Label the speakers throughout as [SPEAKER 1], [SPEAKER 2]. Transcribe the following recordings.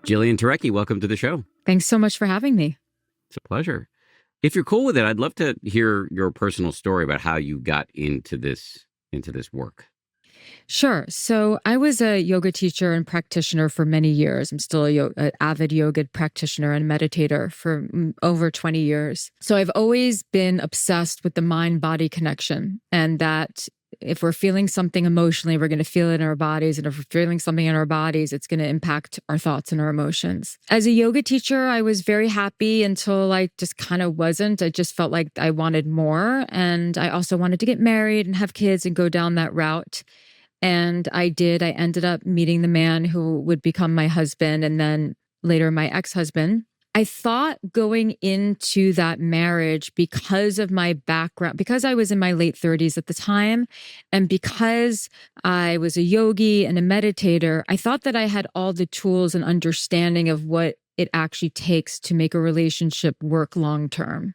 [SPEAKER 1] Jillian Turecki, welcome to the show.
[SPEAKER 2] Thanks so much for having me.
[SPEAKER 1] It's a pleasure. If you're cool with it, I'd love to hear your personal story about how you got into this work.
[SPEAKER 2] Sure. So I was a yoga teacher and practitioner for many years. I'm still an avid yoga practitioner and meditator for over 20 years. So I've always been obsessed with the mind-body connection, and that if we're feeling something emotionally, we're going to feel it in our bodies. And if we're feeling something in our bodies, it's going to impact our thoughts and our emotions. As a yoga teacher, I was very happy until I just kind of wasn't. I just felt like I wanted more. And I also wanted to get married and have kids and go down that route. And I did. I ended up meeting the man who would become my husband and then later my ex-husband. I thought going into that marriage, because of my background, because I was in my late 30s at the time, and because I was a yogi and a meditator, I thought that I had all the tools and understanding of what it actually takes to make a relationship work long term.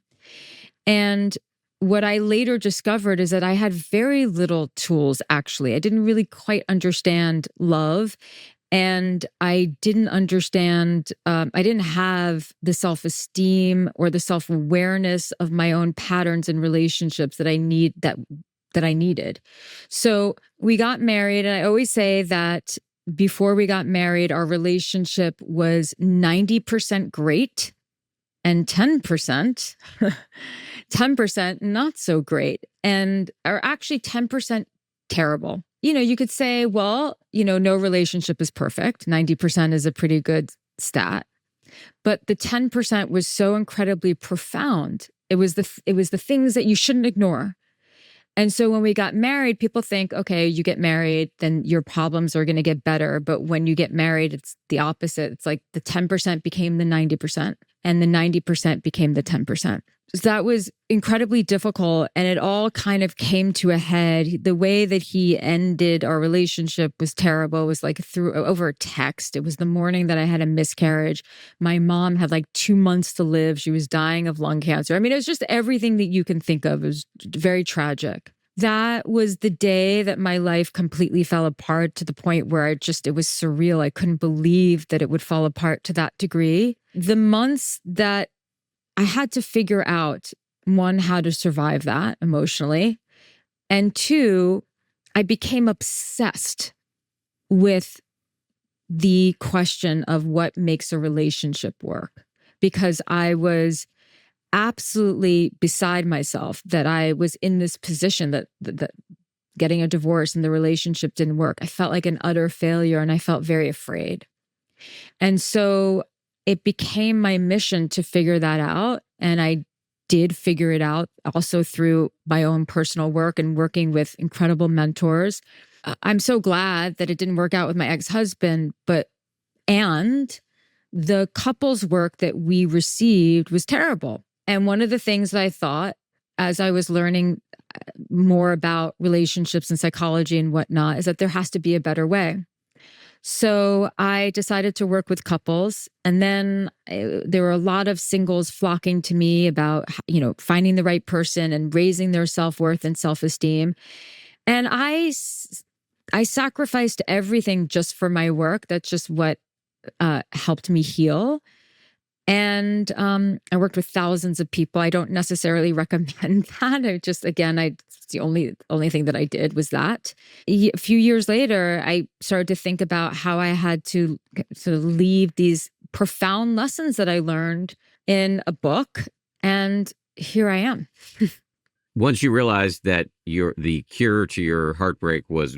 [SPEAKER 2] And what I later discovered is that I had very little tools, actually. I didn't really quite understand love. And I didn't understand, I didn't have the self-esteem or the self-awareness of my own patterns and relationships that I needed. So we got married, and I always say that before we got married, our relationship was 90% great and 10%, 10% not so great, or actually 10% terrible. You could say, well, no relationship is perfect. 90% is a pretty good stat. But the 10% was so incredibly profound. It was the things that you shouldn't ignore. And so when we got married, people think, okay, you get married, then your problems are going to get better. But when you get married, it's the opposite. It's like the 10% became the 90% and the 90% became the 10%. So that was incredibly difficult. And it all kind of came to a head. The way that he ended our relationship was terrible. It was like over a text. It was the morning that I had a miscarriage. My mom had like 2 months to live. She was dying of lung cancer. I mean, it was just everything that you can think of. It was very tragic. That was the day that my life completely fell apart, to the point where it was surreal. I couldn't believe that it would fall apart to that degree. The months that I had to figure out, one, how to survive that emotionally. And two, I became obsessed with the question of what makes a relationship work, because I was absolutely beside myself that I was in this position that getting a divorce and the relationship didn't work. I felt like an utter failure, and I felt very afraid. And so it became my mission to figure that out. And I did figure it out also through my own personal work and working with incredible mentors. I'm so glad that it didn't work out with my ex-husband, and the couples work that we received was terrible. And one of the things that I thought, as I was learning more about relationships and psychology and whatnot, is that there has to be a better way. So I decided to work with couples. And then there were a lot of singles flocking to me about, finding the right person and raising their self-worth and self-esteem. And I sacrificed everything just for my work. That's just what helped me heal. And I worked with thousands of people. I don't necessarily recommend that. It's the only thing that I did was that. A few years later, I started to think about how I had to sort of leave these profound lessons that I learned in a book. And here I am.
[SPEAKER 1] Once you realized that the cure to your heartbreak was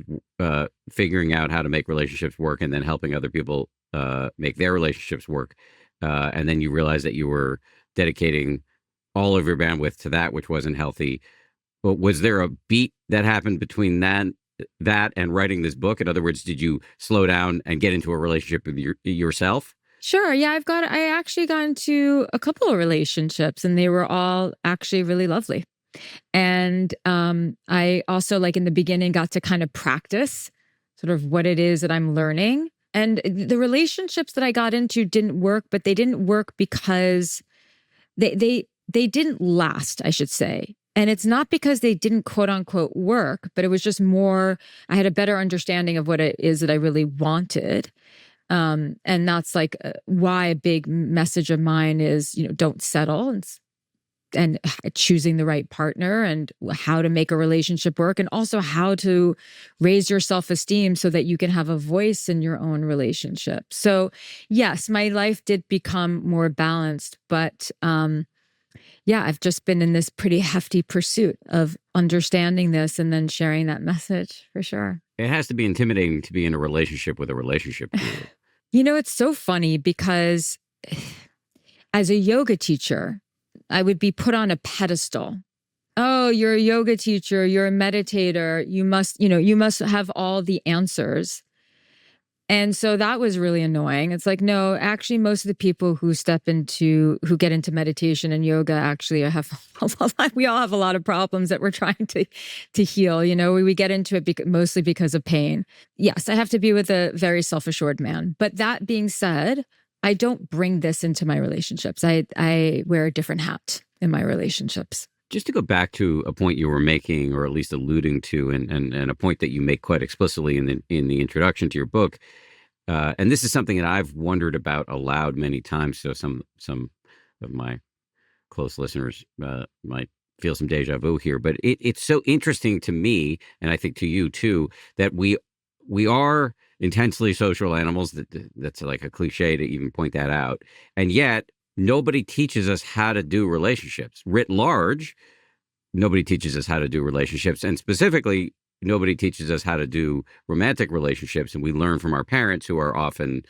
[SPEAKER 1] figuring out how to make relationships work and then helping other people make their relationships work, and then you realized that you were dedicating all of your bandwidth to that, which wasn't healthy. But was there a beat that happened between that and writing this book? In other words, did you slow down and get into a relationship with yourself?
[SPEAKER 2] Sure. Yeah, I actually got into a couple of relationships, and they were all actually really lovely. And I also, like in the beginning, got to kind of practice sort of what it is that I'm learning. And the relationships that I got into didn't work, but they didn't work because they didn't last, I should say. And it's not because they didn't quote unquote work, but it was just more, I had a better understanding of what it is that I really wanted. And that's like why a big message of mine is, don't settle, and choosing the right partner, and how to make a relationship work, and also how to raise your self-esteem so that you can have a voice in your own relationship. So yes, my life did become more balanced, but yeah, I've just been in this pretty hefty pursuit of understanding this and then sharing that message, for sure.
[SPEAKER 1] It has to be intimidating to be in a relationship with a relationship guru.
[SPEAKER 2] It's so funny because as a yoga teacher, I would be put on a pedestal. Oh, you're a yoga teacher, you're a meditator, you must have all the answers. And so that was really annoying. It's like, no, actually, most of the people who get into meditation and yoga actually we all have a lot of problems that we're trying to heal. We get into it mostly because of pain. Yes, I have to be with a very self-assured man. But that being said, I don't bring this into my relationships. I wear a different hat in my relationships.
[SPEAKER 1] Just to go back to a point you were making, or at least alluding to, and a point that you make quite explicitly in the introduction to your book, and this is something that I've wondered about aloud many times. So some of my close listeners might feel some deja vu here, but it's so interesting to me, and I think to you too, that we are intensely social animals. That's like a cliche to even point that out, and yet nobody teaches us how to do relationships writ large. Nobody teaches us how to do relationships, and specifically, nobody teaches us how to do romantic relationships. And we learn from our parents, who are often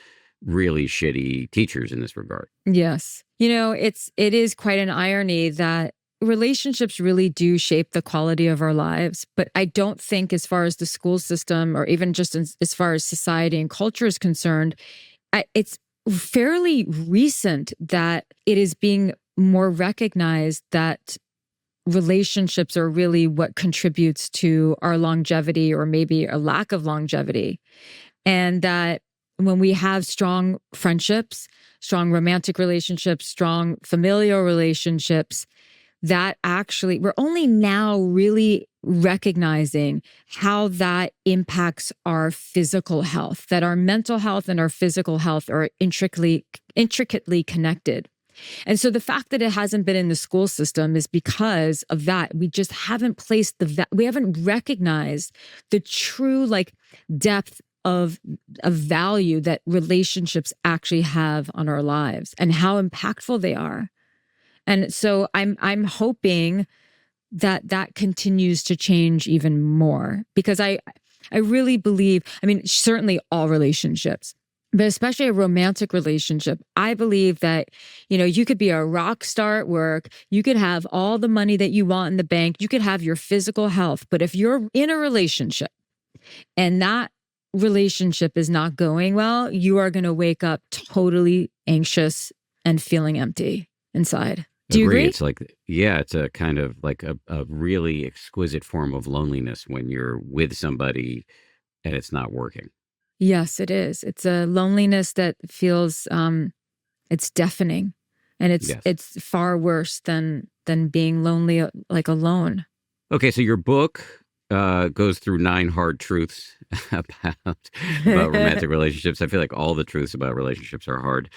[SPEAKER 1] really shitty teachers in this regard.
[SPEAKER 2] Yes. It is quite an irony that relationships really do shape the quality of our lives. But I don't think, as far as the school system, or even just as far as society and culture is concerned, it's fairly recent that it is being more recognized that relationships are really what contributes to our longevity, or maybe a lack of longevity. And that when we have strong friendships, strong romantic relationships, strong familial relationships, that actually, we're only now really recognizing how that impacts our physical health, that our mental health and our physical health are intricately connected. And so the fact that it hasn't been in the school system is because of that. We just haven't we haven't recognized the true depth of value that relationships actually have on our lives, and how impactful they are. And so I'm hoping that continues to change even more, because I really believe, certainly all relationships, but especially a romantic relationship. I believe that, you could be a rock star at work, you could have all the money that you want in the bank, you could have your physical health, but if you're in a relationship and that relationship is not going well, you are going to wake up totally anxious and feeling empty inside. Do you agree?
[SPEAKER 1] It's it's a kind of like a really exquisite form of loneliness when you're with somebody and it's not working.
[SPEAKER 2] Yes, it is. It's a loneliness that feels it's deafening, and it's far worse than being lonely, alone.
[SPEAKER 1] Okay, so your book goes through 9 hard truths about romantic relationships. I feel like all the truths about relationships are hard.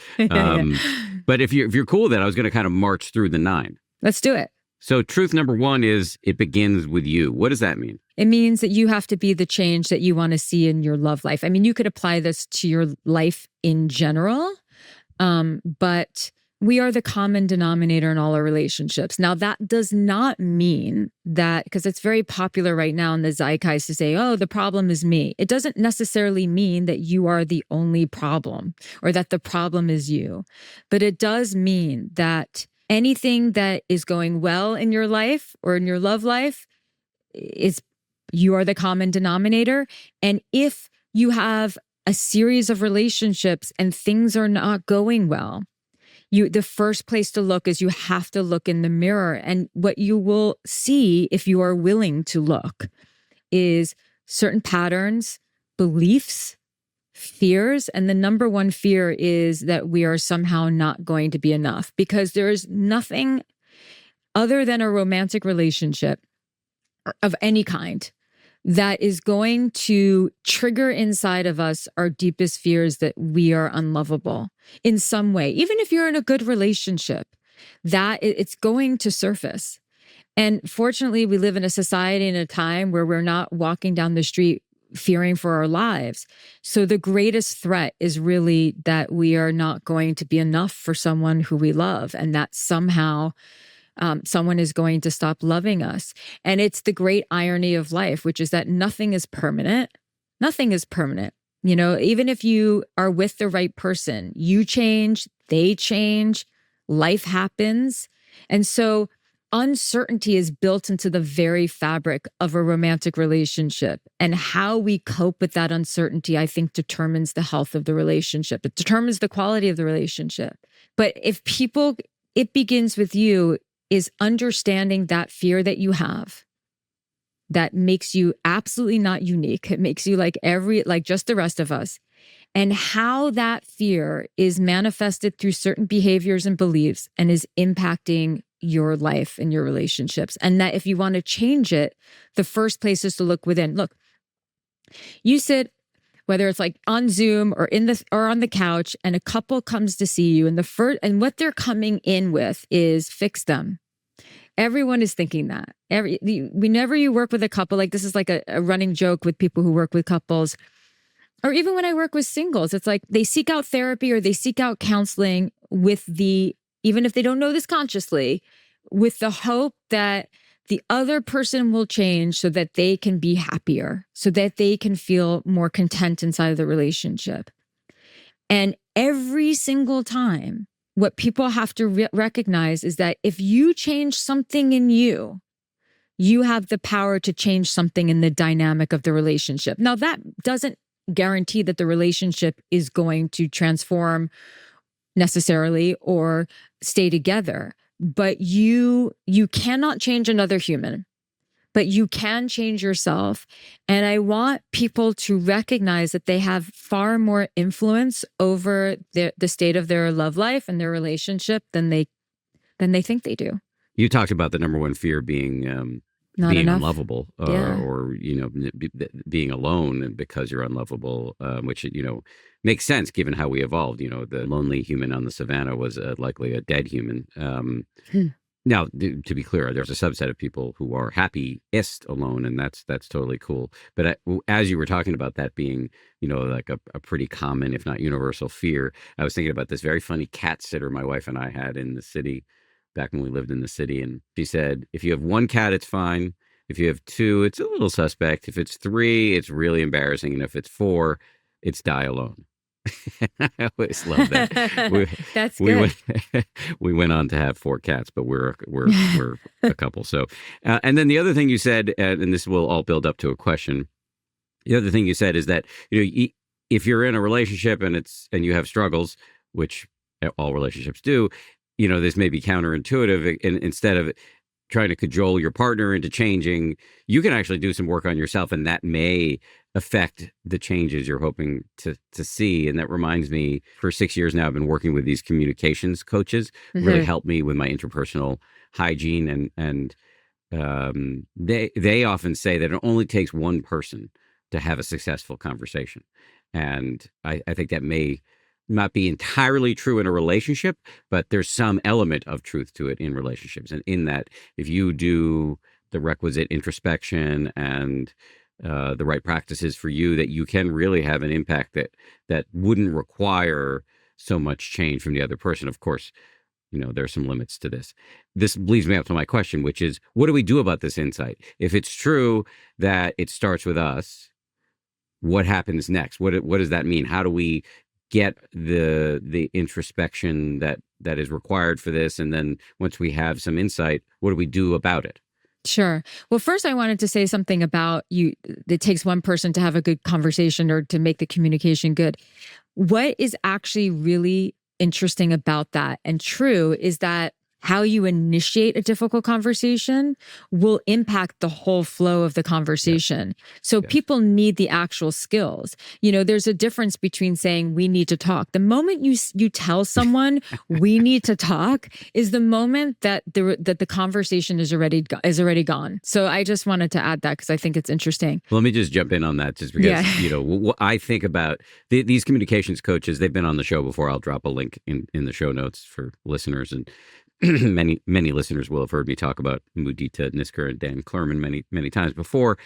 [SPEAKER 1] But if you're cool with that, I was going to kind of march through the 9.
[SPEAKER 2] Let's do it.
[SPEAKER 1] So truth number 1 is it begins with you. What does that mean?
[SPEAKER 2] It means that you have to be the change that you want to see in your love life. You could apply this to your life in general, but we are the common denominator in all our relationships. Now, that does not mean that, because it's very popular right now in the zeitgeist to say, oh, the problem is me. It doesn't necessarily mean that you are the only problem, or that the problem is you. But it does mean that anything that is going well in your life or in your love life you are the common denominator. And if you have a series of relationships and things are not going well, the first place to look is you have to look in the mirror. And what you will see, if you are willing to look, is certain patterns, beliefs, fears. And the number one fear is that we are somehow not going to be enough, because there is nothing other than a romantic relationship of any kind that is going to trigger inside of us our deepest fears that we are unlovable in some way. Even if you're in a good relationship, that it's going to surface. And fortunately, we live in a society and a time where we're not walking down the street fearing for our lives. So the greatest threat is really that we are not going to be enough for someone who we love, and that somehow someone is going to stop loving us. And it's the great irony of life, which is that nothing is permanent. Nothing is permanent. You know, even if you are with the right person, you change, they change, life happens. And so uncertainty is built into the very fabric of a romantic relationship. And how we cope with that uncertainty, I think, determines the health of the relationship. It determines the quality of the relationship. But if people, it begins with you, is understanding that fear that you have that makes you absolutely not unique. It makes you like just the rest of us. And how that fear is manifested through certain behaviors and beliefs and is impacting your life and your relationships. And that if you want to change it, the first place is to look within. Look, you sit, whether it's like on Zoom or or on the couch, and a couple comes to see you, and what they're coming in with is fix them. Everyone is thinking that. Whenever you work with a couple, like this is like a running joke with people who work with couples, or even when I work with singles, it's like they seek out therapy or they seek out counseling even if they don't know this consciously, with the hope that the other person will change so that they can be happier, so that they can feel more content inside of the relationship. And every single time, what people have to recognize is that if you change something in you, you have the power to change something in the dynamic of the relationship. Now, that doesn't guarantee that the relationship is going to transform necessarily or stay together, but you cannot change another human, but you can change yourself. And I want people to recognize that they have far more influence over the state of their love life and their relationship than they think they do.
[SPEAKER 1] You talked about the number one fear being
[SPEAKER 2] Not
[SPEAKER 1] being
[SPEAKER 2] enough.
[SPEAKER 1] unlovable,
[SPEAKER 2] Yeah.
[SPEAKER 1] or being alone because you're unlovable, which makes sense given how we evolved. The lonely human on the savannah was likely a dead human.
[SPEAKER 2] Hmm.
[SPEAKER 1] Now, to be clear, there's a subset of people who are happiest alone, and that's totally cool. But as you were talking about that being, like a pretty common, if not universal fear, I was thinking about this very funny cat sitter my wife and I had in the city back when we lived in the city. And she said, if you have one cat, it's fine. If you have two, it's a little suspect. If it's three, it's really embarrassing. And if it's four, it's die alone. I always love that.
[SPEAKER 2] That's
[SPEAKER 1] we
[SPEAKER 2] good.
[SPEAKER 1] we went on to have four cats, but we're a couple. So, and then the other thing you said, and this will all build up to a question. The other thing you said is that if you're in a relationship and you have struggles, which all relationships do, this may be counterintuitive. And instead of trying to cajole your partner into changing, you can actually do some work on yourself, and that may affect the changes you're hoping to see. And that reminds me, for 6 years now, I've been working with these communications coaches, really help me with my interpersonal hygiene. And they often say that it only takes one person to have a successful conversation. And I think that may not be entirely true in a relationship, but there's some element of truth to it in relationships. And in that, if you do the requisite introspection and the right practices for you, that you can really have an impact that wouldn't require so much change from the other person. Of course, there's some limits to this. This leads me up to my question, which is, what do we do about this insight? If it's true that it starts with us, what happens next? What does that mean? How do we get the introspection that is required for this? And then once we have some insight, what do we do about it?
[SPEAKER 2] Sure. Well, first I wanted to say something about it takes one person to have a good conversation or to make the communication good. What is actually really interesting about that and true is that how you initiate a difficult conversation will impact the whole flow of the conversation.
[SPEAKER 1] Yes.
[SPEAKER 2] So
[SPEAKER 1] Yes.
[SPEAKER 2] people need the actual skills. There's a difference between saying we need to talk. The moment you tell someone we need to talk is the moment that the conversation is already gone. So I just wanted to add that because I think it's interesting.
[SPEAKER 1] Let me just jump in on that, just because what I think about these communications coaches. They've been on the show before. I'll drop a link in the show notes for listeners, and many listeners will have heard me talk about Mudita Nisker and Dan Klerman many times before,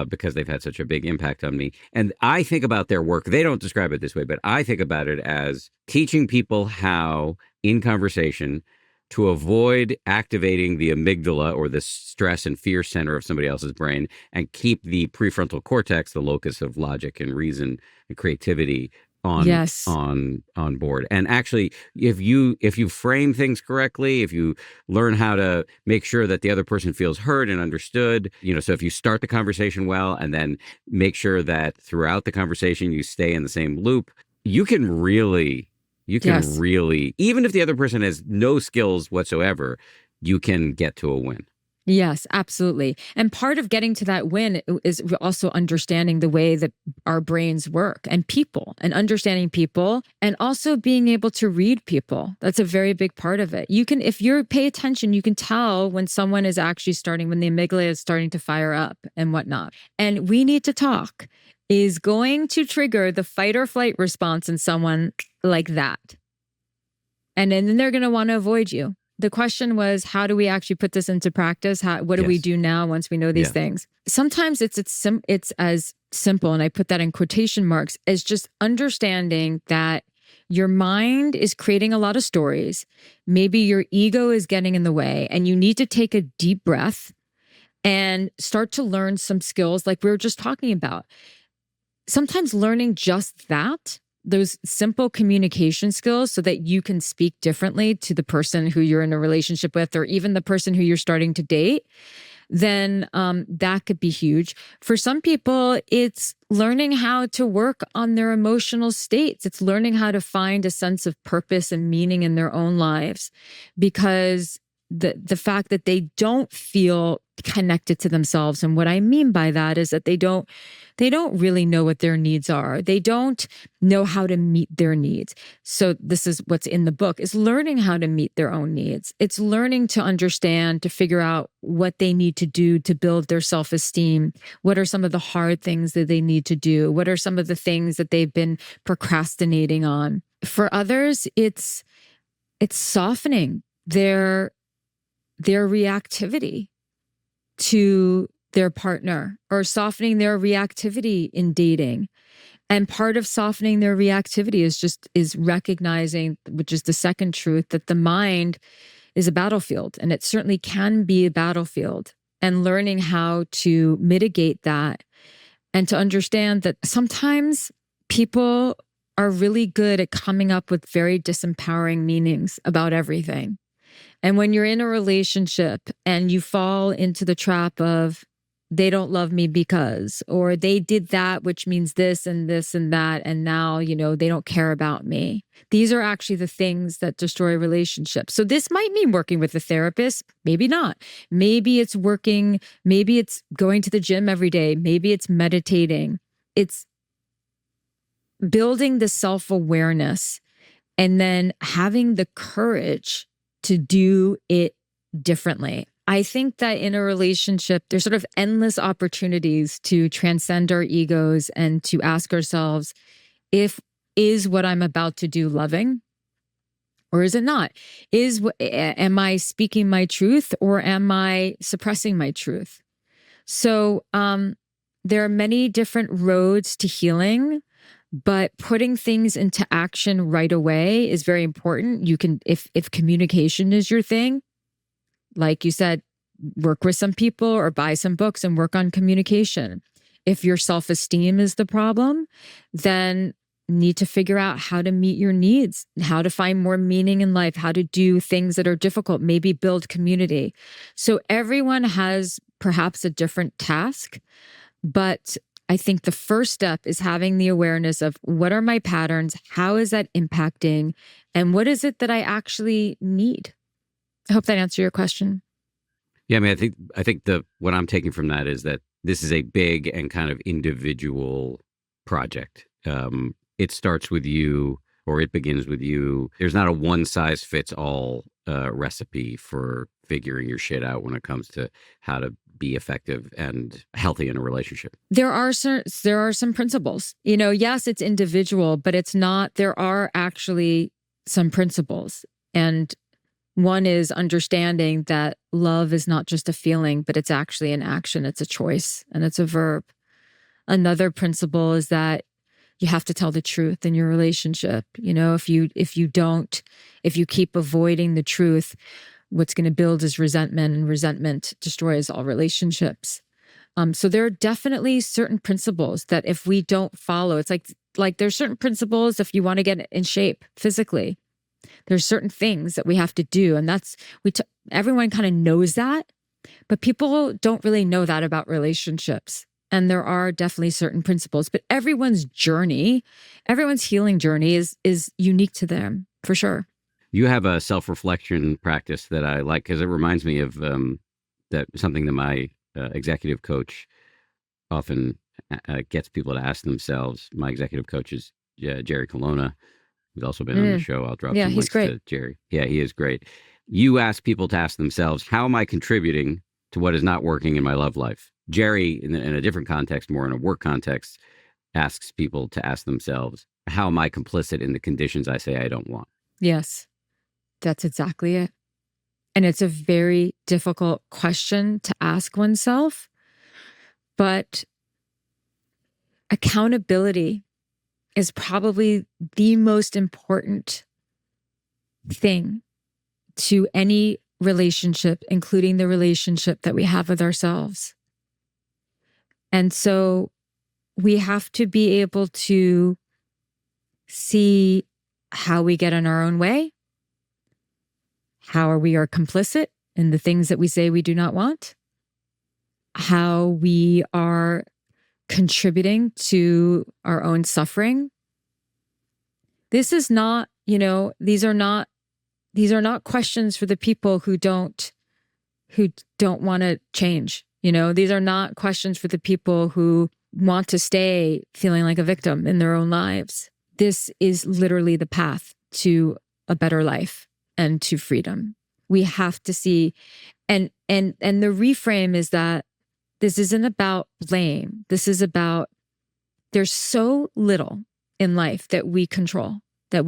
[SPEAKER 1] because they've had such a big impact on me. And I think about their work. They don't describe it this way, but I think about it as teaching people how, in conversation, to avoid activating the amygdala, or the stress and fear center of somebody else's brain, and keep the prefrontal cortex, the locus of logic and reason and creativity, on board. And actually, if you frame things correctly, if you learn how to make sure that the other person feels heard and understood, so if you start the conversation well, and then make sure that throughout the conversation you stay in the same loop, you can really, even if the other person has no skills whatsoever, you can get to a win.
[SPEAKER 2] Yes, absolutely. And part of getting to that win is also understanding the way that our brains work, and understanding people, and also being able to read people. That's a very big part of it. If you pay attention, you can tell when someone is actually when the amygdala is starting to fire up and whatnot. And we need to talk is going to trigger the fight or flight response in someone like that. And then they're going to want to avoid you. The question was, how do we actually put this into practice? What do we do now once we know these things? Sometimes it's as simple, and I put that in quotation marks, as just understanding that your mind is creating a lot of stories. Maybe your ego is getting in the way, and you need to take a deep breath and start to learn some skills like we were just talking about. Sometimes learning just that, those simple communication skills, so that you can speak differently to the person who you're in a relationship with, or even the person who you're starting to date, then that could be huge. For some people, it's learning how to work on their emotional states. It's learning how to find a sense of purpose and meaning in their own lives, because the fact that they don't feel connected to themselves. And what I mean by that is that they don't really know what their needs are. They don't know how to meet their needs. So this is what's in the book, is learning how to meet their own needs. It's learning to understand, to figure out what they need to do to build their self-esteem. What are some of the hard things that they need to do? What are some of the things that they've been procrastinating on? For others, it's softening their reactivity to their partner, or softening their reactivity in dating. And part of softening their reactivity is recognizing, which is the second truth, that the mind is a battlefield, and it certainly can be a battlefield, and learning how to mitigate that, and to understand that sometimes people are really good at coming up with very disempowering meanings about everything. And when you're in a relationship and you fall into the trap of, they don't love me because, or they did that, which means this and this and that, and now, they don't care about me. These are actually the things that destroy relationships. So this might mean working with a therapist, maybe not. Maybe it's going to the gym every day. Maybe it's meditating. It's building the self-awareness, and then having the courage to do it differently. I think that in a relationship, there's sort of endless opportunities to transcend our egos and to ask ourselves, is what I'm about to do loving, or is it not? Am I speaking my truth, or am I suppressing my truth? So there are many different roads to healing. But putting things into action right away is very important. You can, if communication is your thing, like you said, work with some people or buy some books and work on communication. If your self-esteem is the problem, then need to figure out how to meet your needs, how to find more meaning in life, how to do things that are difficult, maybe build community. So everyone has perhaps a different task, but I think the first step is having the awareness of, what are my patterns? How is that impacting? And what is it that I actually need? I hope that answered your question.
[SPEAKER 1] Yeah, I mean, I think what I'm taking from that is that this is a big and kind of individual project. It starts with you, or it begins with you. There's not a one size fits all recipe for figuring your shit out when it comes to how to be effective and healthy in a relationship.
[SPEAKER 2] There are some principles. Yes, it's individual, but it's not. There are actually some principles, and one is understanding that love is not just a feeling, but it's actually an action. It's a choice and it's a verb. Another principle is that you have to tell the truth in your relationship. If you keep avoiding the truth, what's going to build is resentment, and resentment destroys all relationships. So there are definitely certain principles that if we don't follow, it's like there's certain principles if you want to get in shape physically. There's certain things that we have to do, and everyone kind of knows that, but people don't really know that about relationships. And there are definitely certain principles, but everyone's healing journey is unique to them, for sure.
[SPEAKER 1] You have a self-reflection practice that I like because it reminds me of that something that my executive coach often gets people to ask themselves. My executive coach is Jerry Colonna, who's also been on the show. I'll drop some links to Jerry. Yeah, he is great. You ask people to ask themselves, how am I contributing to what is not working in my love life? Jerry, in a different context, more in a work context, asks people to ask themselves, how am I complicit in the conditions I say I don't want?
[SPEAKER 2] Yes, that's exactly it. And it's a very difficult question to ask oneself, but accountability is probably the most important thing to any relationship, including the relationship that we have with ourselves. And so we have to be able to see how we get in our own way, how we are complicit in the things that we say we do not want, how we are contributing to our own suffering. This is not, these are not questions for the people who don't want to change. These are not questions for the people who want to stay feeling like a victim in their own lives. This is literally the path to a better life and to freedom. We have to see, and the reframe is that this isn't about blame. This is about, there's so little in life that we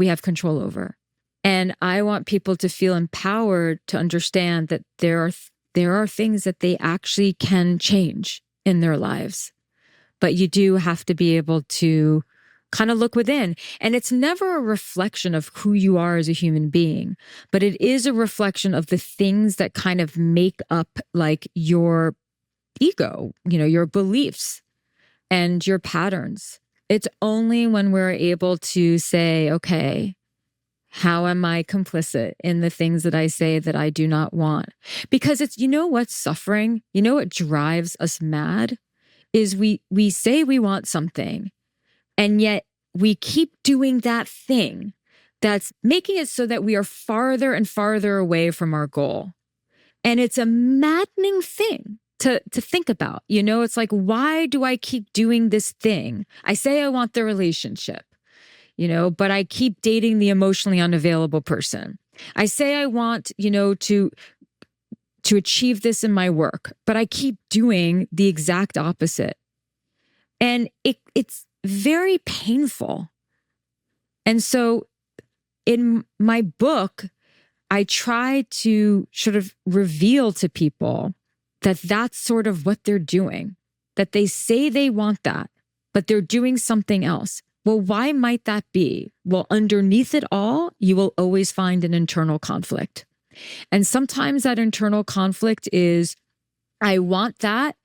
[SPEAKER 2] have control over. And I want people to feel empowered to understand that there are things that they actually can change in their lives. But you do have to be able to kind of look within. And it's never a reflection of who you are as a human being, but it is a reflection of the things that kind of make up like your ego, your beliefs and your patterns. It's only when we're able to say, okay, how am I complicit in the things that I say that I do not want? Because it's, what's suffering, what drives us mad is we say we want something, and yet we keep doing that thing that's making it so that we are farther and farther away from our goal. And it's a maddening thing to think about. It's like, why do I keep doing this thing? I say I want the relationship, but I keep dating the emotionally unavailable person. I say I want, to achieve this in my work, but I keep doing the exact opposite. And it's very painful. And so in my book, I try to sort of reveal to people that that's sort of what they're doing, that they say they want that, but they're doing something else. Well, why might that be? Well, underneath it all, you will always find an internal conflict. And sometimes that internal conflict is, I want that,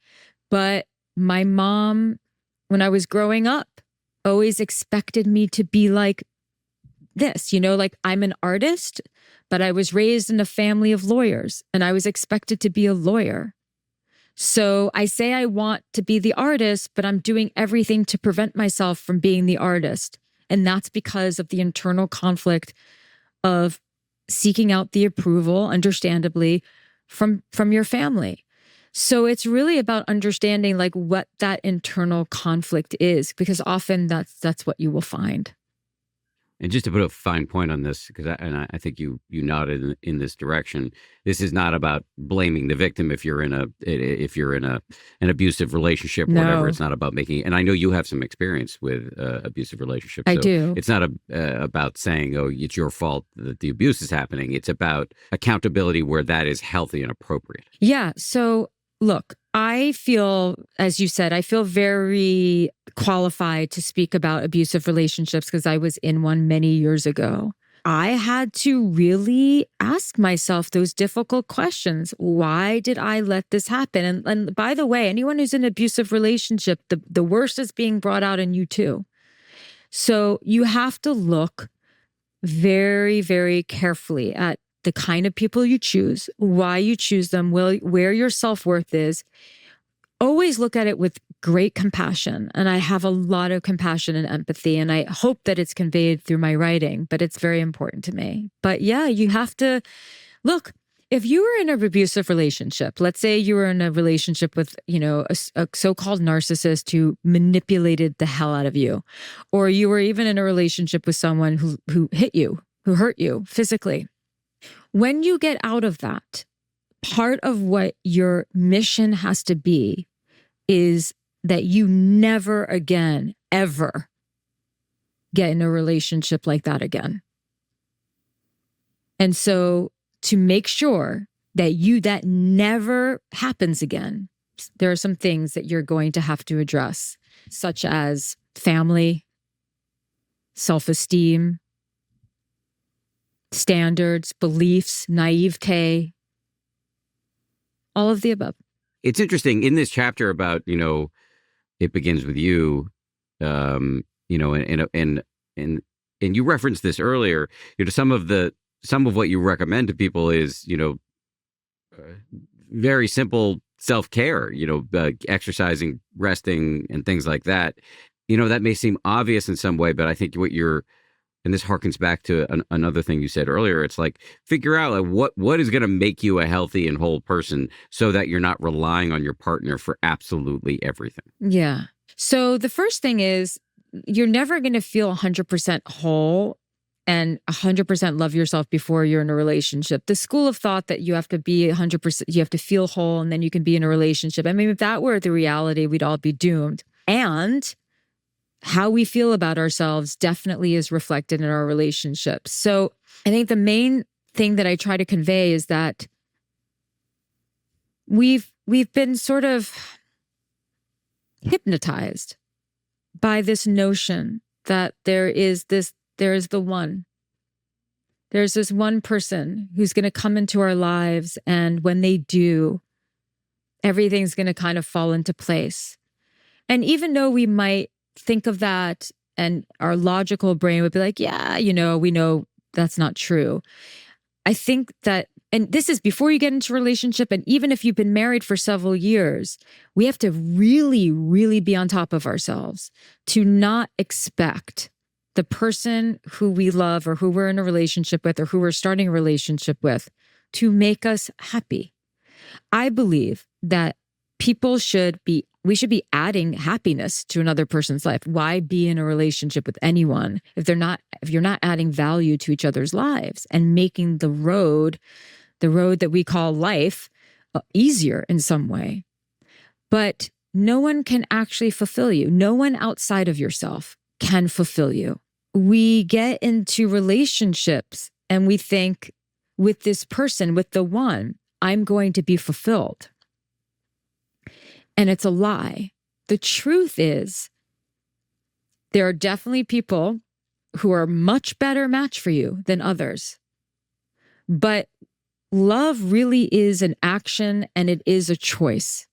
[SPEAKER 2] but my mom, when I was growing up, always expected me to be like this, like I'm an artist, but I was raised in a family of lawyers and I was expected to be a lawyer. So I say I want to be the artist, but I'm doing everything to prevent myself from being the artist. And that's because of the internal conflict of seeking out the approval, understandably, from your family. So it's really about understanding like what that internal conflict is, because often that's what you will find.
[SPEAKER 1] And just to put a fine point on this, because I think you nodded in this direction. This is not about blaming the victim if you're in an abusive relationship or whatever.
[SPEAKER 2] No.
[SPEAKER 1] It's not about making. And I know you have some experience with abusive relationships.
[SPEAKER 2] I
[SPEAKER 1] So
[SPEAKER 2] do.
[SPEAKER 1] it's not about saying, oh, it's your fault that the abuse is happening. It's about accountability where that is healthy and appropriate.
[SPEAKER 2] Yeah. So look, I feel, as you said, I feel very qualified to speak about abusive relationships because I was in one many years ago. I had to really ask myself those difficult questions. Why did I let this happen? And by the way, anyone who's in an abusive relationship, the worst is being brought out in you too. So you have to look very, very carefully at the kind of people you choose, why you choose them, where your self-worth is. Always look at it with great compassion. And I have a lot of compassion and empathy, and I hope that it's conveyed through my writing, but it's very important to me. But yeah, you have to look. If you were in an abusive relationship, let's say you were in a relationship with, a so-called narcissist who manipulated the hell out of you, or you were even in a relationship with someone who hit you, who hurt you physically. When you get out of that, part of what your mission has to be is that you never again, ever get in a relationship like that again. And so to make sure that never happens again, there are some things that you're going to have to address, such as family, self-esteem, standards, beliefs, naivete, all of the above.
[SPEAKER 1] It's interesting in this chapter about, it begins with you, and you referenced this earlier, some of what you recommend to people is, very simple self-care, exercising, resting, and things like that. That may seem obvious in some way, but I think and this harkens back to another thing you said earlier. It's like, figure out like what is going to make you a healthy and whole person so that you're not relying on your partner for absolutely everything.
[SPEAKER 2] Yeah. So the first thing is you're never going to feel 100% whole and 100% love yourself before you're in a relationship. The school of thought that you have to be 100%, you have to feel whole and then you can be in a relationship. I mean, if that were the reality, we'd all be doomed. And how we feel about ourselves definitely is reflected in our relationships. So I think the main thing that I try to convey is that we've been sort of hypnotized by this notion that there's this one person who's going to come into our lives, and when they do, everything's going to kind of fall into place. And even though we might think of that and our logical brain would be like, yeah, we know that's not true. I think that, and this is before you get into a relationship, and even if you've been married for several years, we have to really, really be on top of ourselves to not expect the person who we love or who we're in a relationship with or who we're starting a relationship with to make us happy. I believe that we should be adding happiness to another person's life. Why be in a relationship with anyone if you're not adding value to each other's lives and making the road that we call life easier in some way? But no one can actually fulfill you. No one outside of yourself can fulfill you. We get into relationships and we think, with this person, with the one, I'm going to be fulfilled. And it's a lie. The truth is, there are definitely people who are a much better match for you than others. But love really is an action and it is a choice.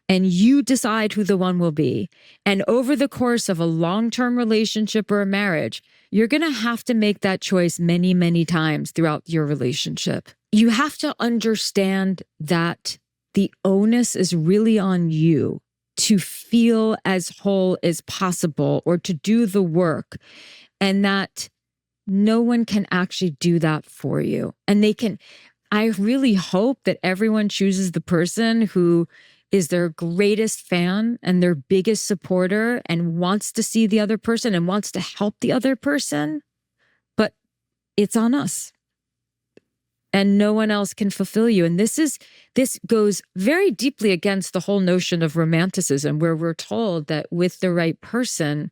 [SPEAKER 2] And you decide who the one will be. And over the course of a long-term relationship or a marriage, you're going to have to make that choice many, many times throughout your relationship. You have to understand that the onus is really on you to feel as whole as possible or to do the work. And that no one can actually do that for you. And I really hope that everyone chooses the person who is their greatest fan and their biggest supporter and wants to see the other person and wants to help the other person. But it's on us. And no one else can fulfill you. And this goes very deeply against the whole notion of romanticism, where we're told that with the right person,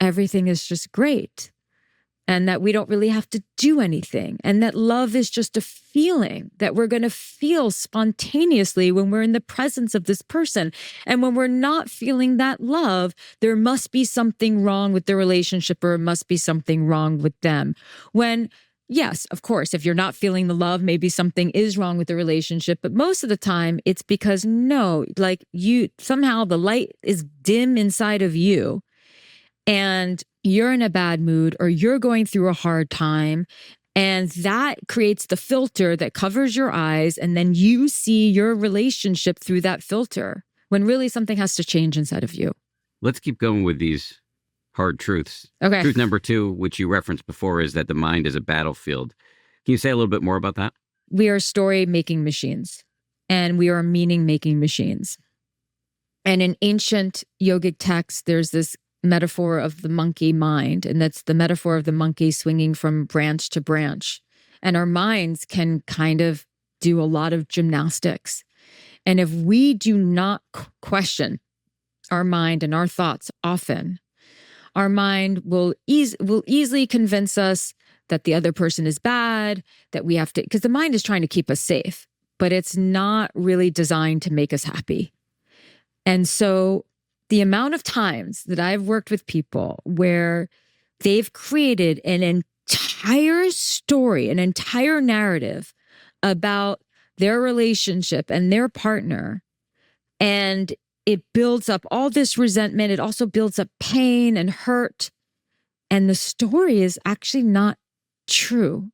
[SPEAKER 2] everything is just great. And that we don't really have to do anything. And that love is just a feeling that we're going to feel spontaneously when we're in the presence of this person. And when we're not feeling that love, there must be something wrong with the relationship, or it must be something wrong with them. When, yes, of course, if you're not feeling the love, maybe something is wrong with the relationship. But most of the time, it's because somehow the light is dim inside of you. And you're in a bad mood, or you're going through a hard time, and that creates the filter that covers your eyes, and then you see your relationship through that filter, when really something has to change inside of you.
[SPEAKER 1] Let's keep going with these hard truths.
[SPEAKER 2] Okay.
[SPEAKER 1] Truth number 2, which you referenced before, is that the mind is a battlefield. Can you say a little bit more about that?
[SPEAKER 2] We are story-making machines, and we are meaning-making machines. And in ancient yogic texts, there's this metaphor of the monkey mind, and that's the metaphor of the monkey swinging from branch to branch. And our minds can kind of do a lot of gymnastics. And if we do not question our mind and our thoughts often, our mind will easily convince us that the other person is bad, that we have to, because the mind is trying to keep us safe, but it's not really designed to make us happy. And so the amount of times that I've worked with people where they've created an entire story, an entire narrative about their relationship and their partner, and it builds up all this resentment. It also builds up pain and hurt. And the story is actually not true.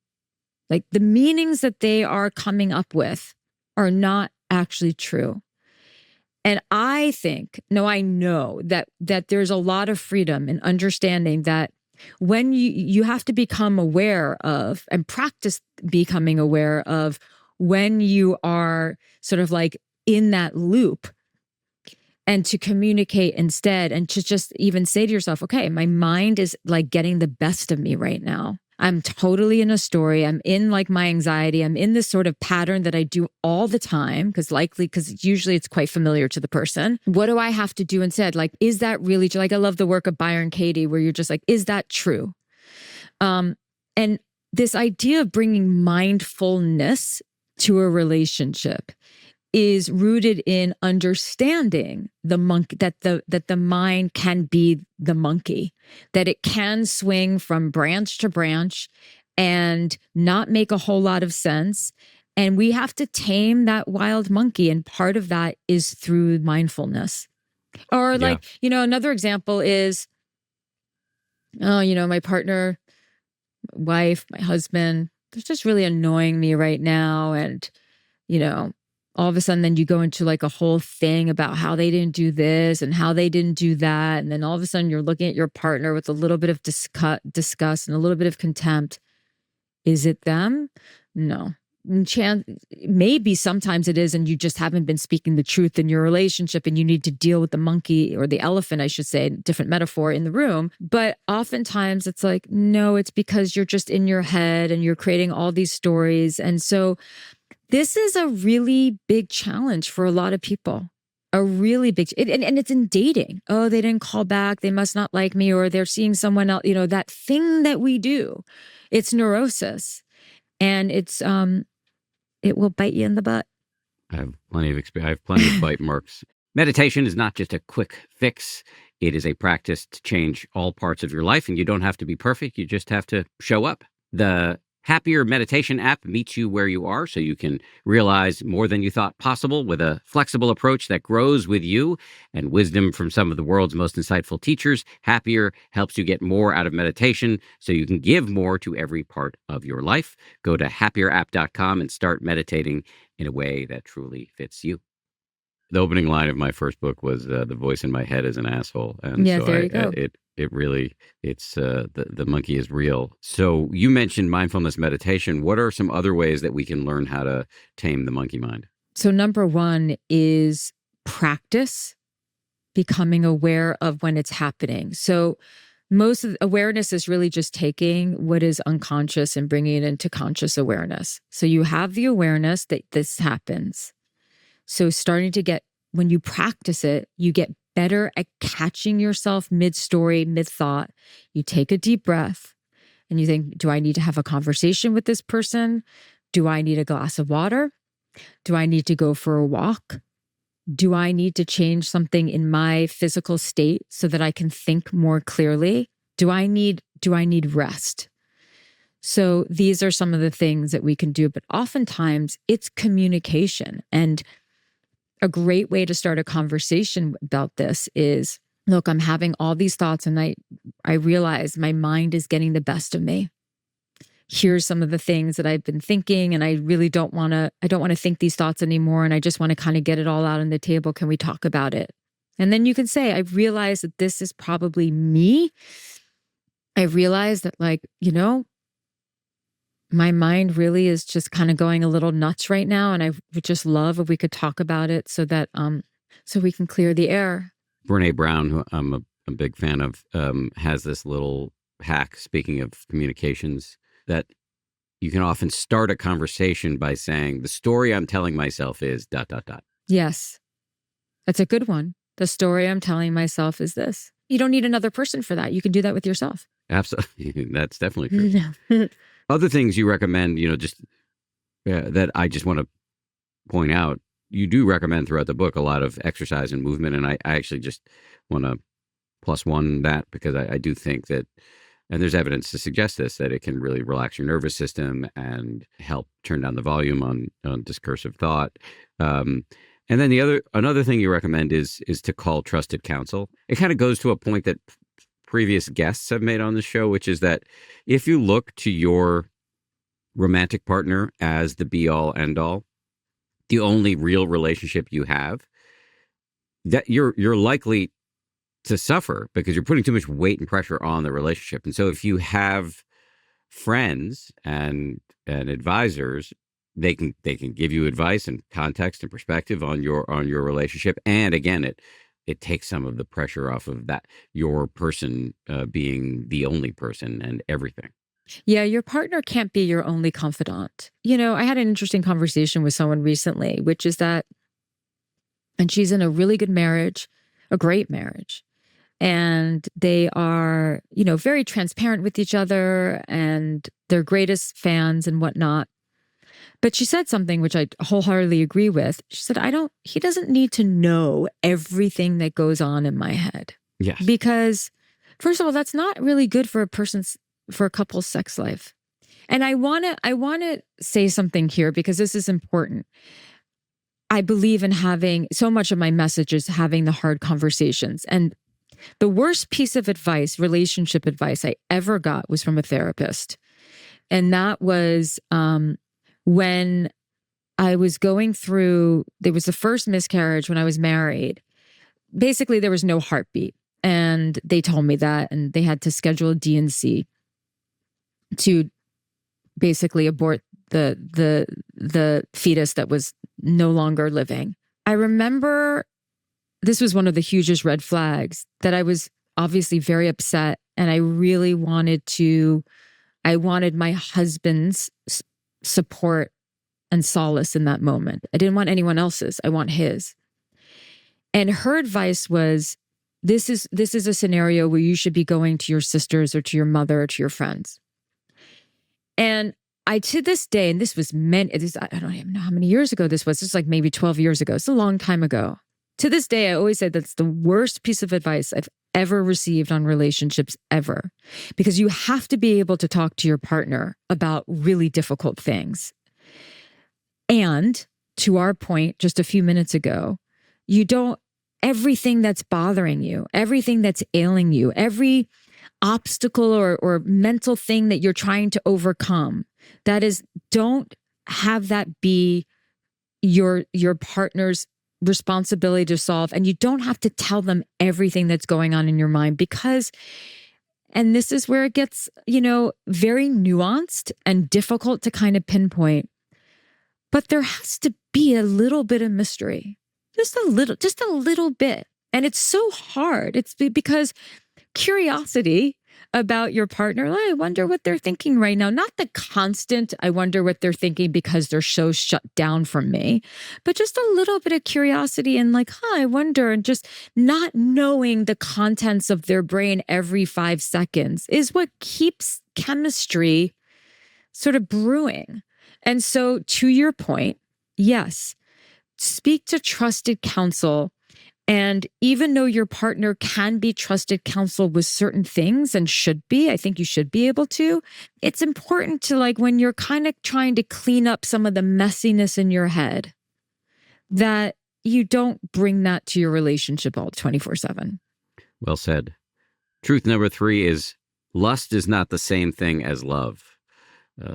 [SPEAKER 2] Like, the meanings that they are coming up with are not actually true. And I know that there's a lot of freedom in understanding that when you have to become aware of and practice becoming aware of when you are sort of like in that loop, and to communicate instead, and to just even say to yourself, okay, my mind is like getting the best of me right now. I'm totally in a story. I'm in like my anxiety. I'm in this sort of pattern that I do all the time, because usually it's quite familiar to the person. What do I have to do instead? Like, is that really, like, I love the work of Byron Katie, where you're just like, is that true? And this idea of bringing mindfulness to a relationship is rooted in understanding the monkey, that the mind can be the monkey, that it can swing from branch to branch and not make a whole lot of sense. And we have to tame that wild monkey. And part of that is through mindfulness. Or like, another example is, my partner, wife, my husband, they're just really annoying me right now. And, all of a sudden, then you go into like a whole thing about how they didn't do this and how they didn't do that. And then all of a sudden you're looking at your partner with a little bit of disgust and a little bit of contempt. Is it them? No. Maybe sometimes it is, and you just haven't been speaking the truth in your relationship, and you need to deal with the monkey, or the elephant, I should say, different metaphor, in the room. But oftentimes it's like, no, it's because you're just in your head and you're creating all these stories. And so this is a really big challenge for a lot of people. A really big, and it's in dating. Oh, they didn't call back. They must not like me, or they're seeing someone else. That thing that we do, it's neurosis, and it's it will bite you in the butt.
[SPEAKER 1] I have plenty of experience. I have plenty of bite marks. Meditation is not just a quick fix. It is a practice to change all parts of your life, and you don't have to be perfect. You just have to show up. The Happier Meditation app meets you where you are, so you can realize more than you thought possible with a flexible approach that grows with you and wisdom from some of the world's most insightful teachers. Happier helps you get more out of meditation so you can give more to every part of your life. Go to happierapp.com and start meditating in a way that truly fits you. the opening line of my first book was the voice in my head is an asshole, and
[SPEAKER 2] Yeah,
[SPEAKER 1] so
[SPEAKER 2] there you go.
[SPEAKER 1] it really it's the monkey is real. So you mentioned mindfulness meditation. What are some other ways that we can learn how to tame the monkey mind?
[SPEAKER 2] So number one is practice becoming aware of when it's happening. So most of awareness is really just taking what is unconscious and bringing it into conscious awareness. So you have the awareness that this happens. So starting to get, when you practice it, you get better at catching yourself mid-story, mid-thought. You take a deep breath and you think, do I need to have a conversation with this person? Do I need a glass of water? Do I need to go for a walk? Do I need to change something in my physical state so that I can think more clearly? Do I need rest? So these are some of the things that we can do, but oftentimes it's communication. And a great way to start a conversation about this is, look, I'm having all these thoughts and I realize my mind is getting the best of me. Here's some of the things that I've been thinking, and I really don't want to think these thoughts anymore. And I just want to kind of get it all out on the table. Can we talk about it? And then you can say, I realize that this is probably me. I realize that, like, my mind really is just kind of going a little nuts right now. And I would just love if we could talk about it so that, so we can clear the air.
[SPEAKER 1] Brene Brown, who I'm a big fan of, has this little hack, speaking of communications, that you can often start a conversation by saying, the story I'm telling myself is ...
[SPEAKER 2] Yes, that's a good one. The story I'm telling myself is this. You don't need another person for that. You can do that with yourself.
[SPEAKER 1] Absolutely. That's definitely true. Other things you recommend, just that I just want to point out, you do recommend throughout the book a lot of exercise and movement. And I actually just want to +1 that, because I do think that, and there's evidence to suggest this, that it can really relax your nervous system and help turn down the volume on discursive thought. And then another thing you recommend is to call trusted counsel. It kind of goes to a point that previous guests have made on the show, which is that if you look to your romantic partner as the be all end all, the only real relationship you have, that you're likely to suffer because you're putting too much weight and pressure on the relationship. And so if you have friends and advisors, they can give you advice and context and perspective on your relationship. And again, it takes some of the pressure off of that, your person being the only person and everything.
[SPEAKER 2] Yeah, your partner can't be your only confidant. I had an interesting conversation with someone recently, which is that, and she's in a really good marriage, a great marriage. And they are, very transparent with each other and their greatest fans and whatnot. But she said something which I wholeheartedly agree with. She said, he doesn't need to know everything that goes on in my head.
[SPEAKER 1] Yes.
[SPEAKER 2] Because first of all, that's not really good for a couple's sex life. And I want to say something here because this is important. I believe in having, so much of my message is having the hard conversations. And the worst piece of advice, relationship advice I ever got was from a therapist. And that was when I was going through, there was the first miscarriage when I was married. Basically, there was no heartbeat. And they told me that, and they had to schedule a D&C to basically abort the fetus that was no longer living. I remember this was one of the hugest red flags that I was obviously very upset, and I really wanted my husband's support and solace in that moment. I didn't want anyone else's. I want his. And her advice was, this is a scenario where you should be going to your sisters or to your mother or to your friends. And I, to this day, and this was I don't even know how many years ago this was. This was like maybe 12 years ago. It's a long time ago. To this day, I always say that's the worst piece of advice I've ever received on relationships ever, because you have to be able to talk to your partner about really difficult things. And to our point just a few minutes ago, everything that's bothering you, everything that's ailing you, every obstacle or mental thing that you're trying to overcome, don't have that be your partner's responsibility to solve, and you don't have to tell them everything that's going on in your mind because, and this is where it gets, very nuanced and difficult to kind of pinpoint, but there has to be a little bit of mystery, just a little bit. And it's so hard. It's because curiosity about your partner, I wonder what they're thinking right now. Not the constant, I wonder what they're thinking because they're so shut down from me, but just a little bit of curiosity and like, I wonder, and just not knowing the contents of their brain every 5 seconds is what keeps chemistry sort of brewing. And so to your point, yes, speak to trusted counsel. And even though your partner can be trusted counsel with certain things and should be, I think you should be able to, it's important to, like, when you're kind of trying to clean up some of the messiness in your head, that you don't bring that to your relationship all 24/7.
[SPEAKER 1] Well said. Truth number 3 is lust is not the same thing as love.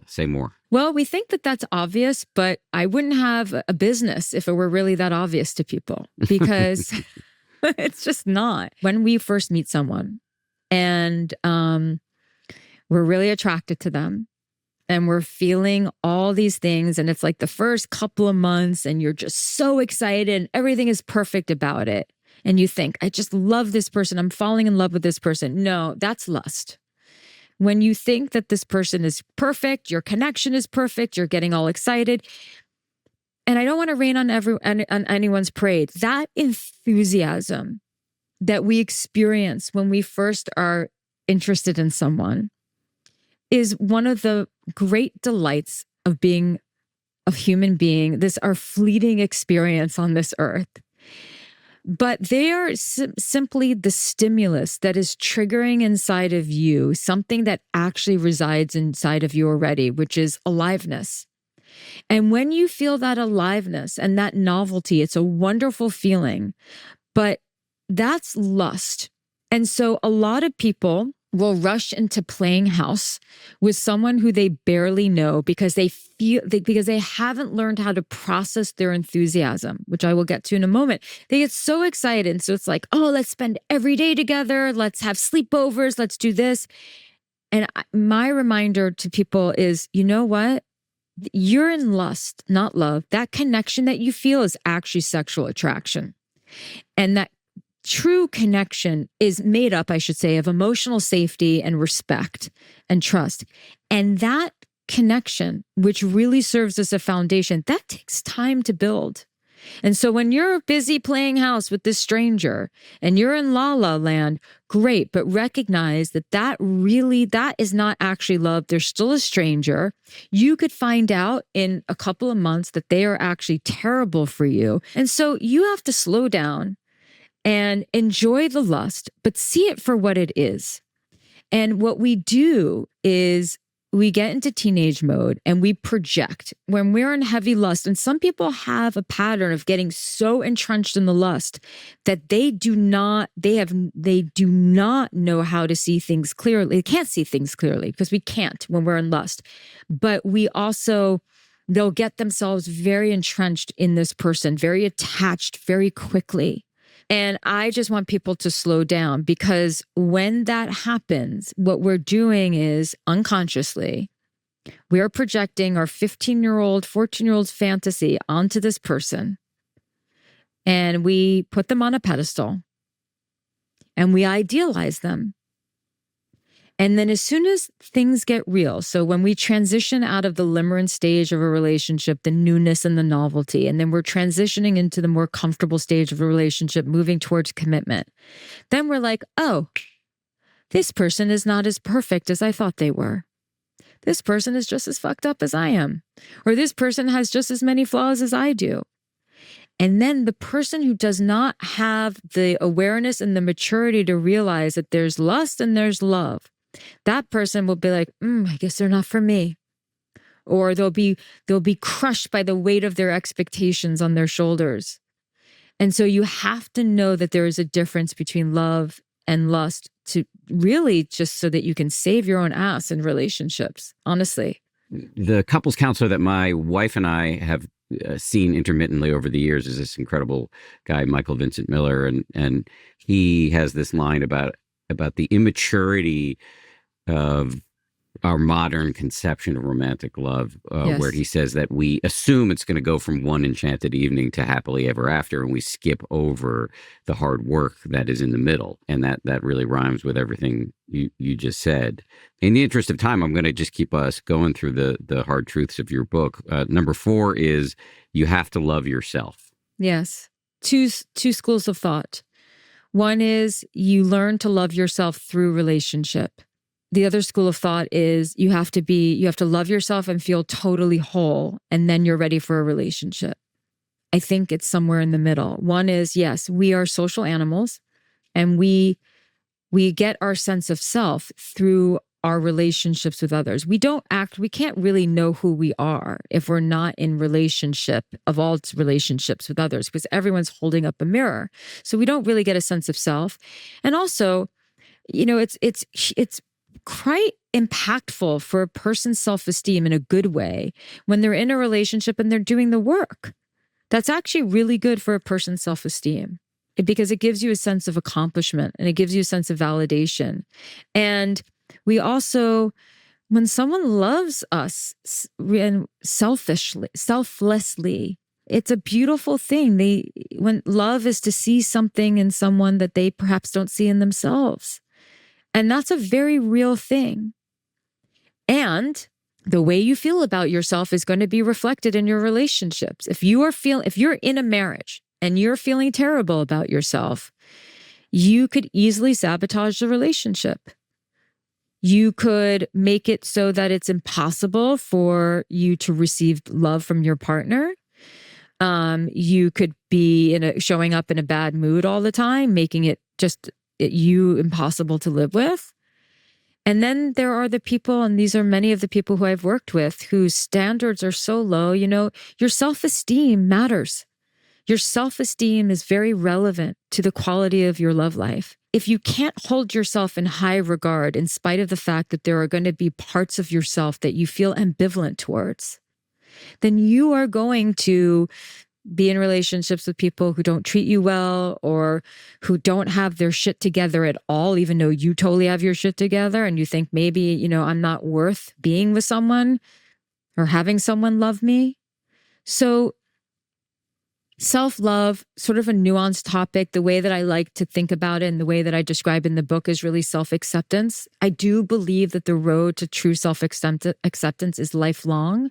[SPEAKER 1] Say more.
[SPEAKER 2] Well, we think that that's obvious, but I wouldn't have a business if it were really that obvious to people because it's just not. When we first meet someone and we're really attracted to them and we're feeling all these things, and it's like the first couple of months and you're just so excited and everything is perfect about it. And you think, I just love this person. I'm falling in love with this person. No, that's lust. When you think that this person is perfect, your connection is perfect, you're getting all excited. And I don't want to rain on anyone's parade. That enthusiasm that we experience when we first are interested in someone is one of the great delights of being a human being, our fleeting experience on this earth. But they are simply the stimulus that is triggering inside of you something that actually resides inside of you already, which is aliveness. And when you feel that aliveness and that novelty, it's a wonderful feeling, but that's lust. And so a lot of people will rush into playing house with someone who they barely know because because they haven't learned how to process their enthusiasm, which I will get to in a moment. They get so excited. So it's like, oh, let's spend every day together. Let's have sleepovers. Let's do this. And my reminder to people is, you know what? You're in lust, not love. That connection that you feel is actually sexual attraction. And that true connection is made up, I should say, of emotional safety and respect and trust. And that connection, which really serves as a foundation, that takes time to build. And so when you're busy playing house with this stranger and you're in la la land, great, but recognize that is not actually love. They're still a stranger. You could find out in a couple of months that they are actually terrible for you. And so you have to slow down and enjoy the lust, but see it for what it is. And what we do is we get into teenage mode and we project when we're in heavy lust. And some people have a pattern of getting so entrenched in the lust that they do not know how to see things clearly. They can't see things clearly because we can't when we're in lust. But they'll get themselves very entrenched in this person, very attached very quickly. And I just want people to slow down because when that happens, what we're doing is unconsciously, we're projecting our 15-year-old, 14-year-old's fantasy onto this person. And we put them on a pedestal and we idealize them. And then as soon as things get real, so when we transition out of the limerence stage of a relationship, the newness and the novelty, and then we're transitioning into the more comfortable stage of a relationship, moving towards commitment, then we're like, oh, this person is not as perfect as I thought they were. This person is just as fucked up as I am. Or this person has just as many flaws as I do. And then the person who does not have the awareness and the maturity to realize that there's lust and there's love, that person will be like, I guess they're not for me. Or they'll be crushed by the weight of their expectations on their shoulders. And so you have to know that there is a difference between love and lust to really just so that you can save your own ass in relationships, honestly.
[SPEAKER 1] The couples counselor that my wife and I have seen intermittently over the years is this incredible guy, Michael Vincent Miller, and he has this line about the immaturity of our modern conception of romantic love, where
[SPEAKER 2] Yes.
[SPEAKER 1] he says that we assume it's going to go from one enchanted evening to happily ever after, and we skip over the hard work that is in the middle. And that really rhymes with everything you just said. In the interest of time, I'm going to just keep us going through the hard truths of your book. Number 4 is you have to love yourself.
[SPEAKER 2] Yes. Two schools of thought. One is you learn to love yourself through relationship. The other school of thought is you have to love yourself and feel totally whole, and then you're ready for a relationship. I think it's somewhere in the middle. One is, yes, we are social animals, and we get our sense of self through our relationships with others. We can't really know who we are if we're not in relationship of all relationships with others, because everyone's holding up a mirror. So we don't really get a sense of self. And also, it's quite impactful for a person's self-esteem in a good way when they're in a relationship and they're doing the work. That's actually really good for a person's self-esteem because it gives you a sense of accomplishment and it gives you a sense of validation. And we also, when someone loves us selflessly, it's a beautiful thing. When love is to see something in someone that they perhaps don't see in themselves. And that's a very real thing. And the way you feel about yourself is going to be reflected in your relationships. If you're in a marriage and you're feeling terrible about yourself, you could easily sabotage the relationship. You could make it so that it's impossible for you to receive love from your partner. You could be showing up in a bad mood all the time, making it just you impossible to live with. And then there are the people, and these are many of the people who I've worked with, whose standards are so low. Your self-esteem matters. Your self-esteem is very relevant to the quality of your love life. If you can't hold yourself in high regard, in spite of the fact that there are going to be parts of yourself that you feel ambivalent towards, then you are going to be in relationships with people who don't treat you well or who don't have their shit together at all, even though you totally have your shit together and you think maybe, I'm not worth being with someone or having someone love me. So self-love, sort of a nuanced topic. The way that I like to think about it and the way that I describe in the book is really self-acceptance. I do believe that the road to true self-acceptance is lifelong,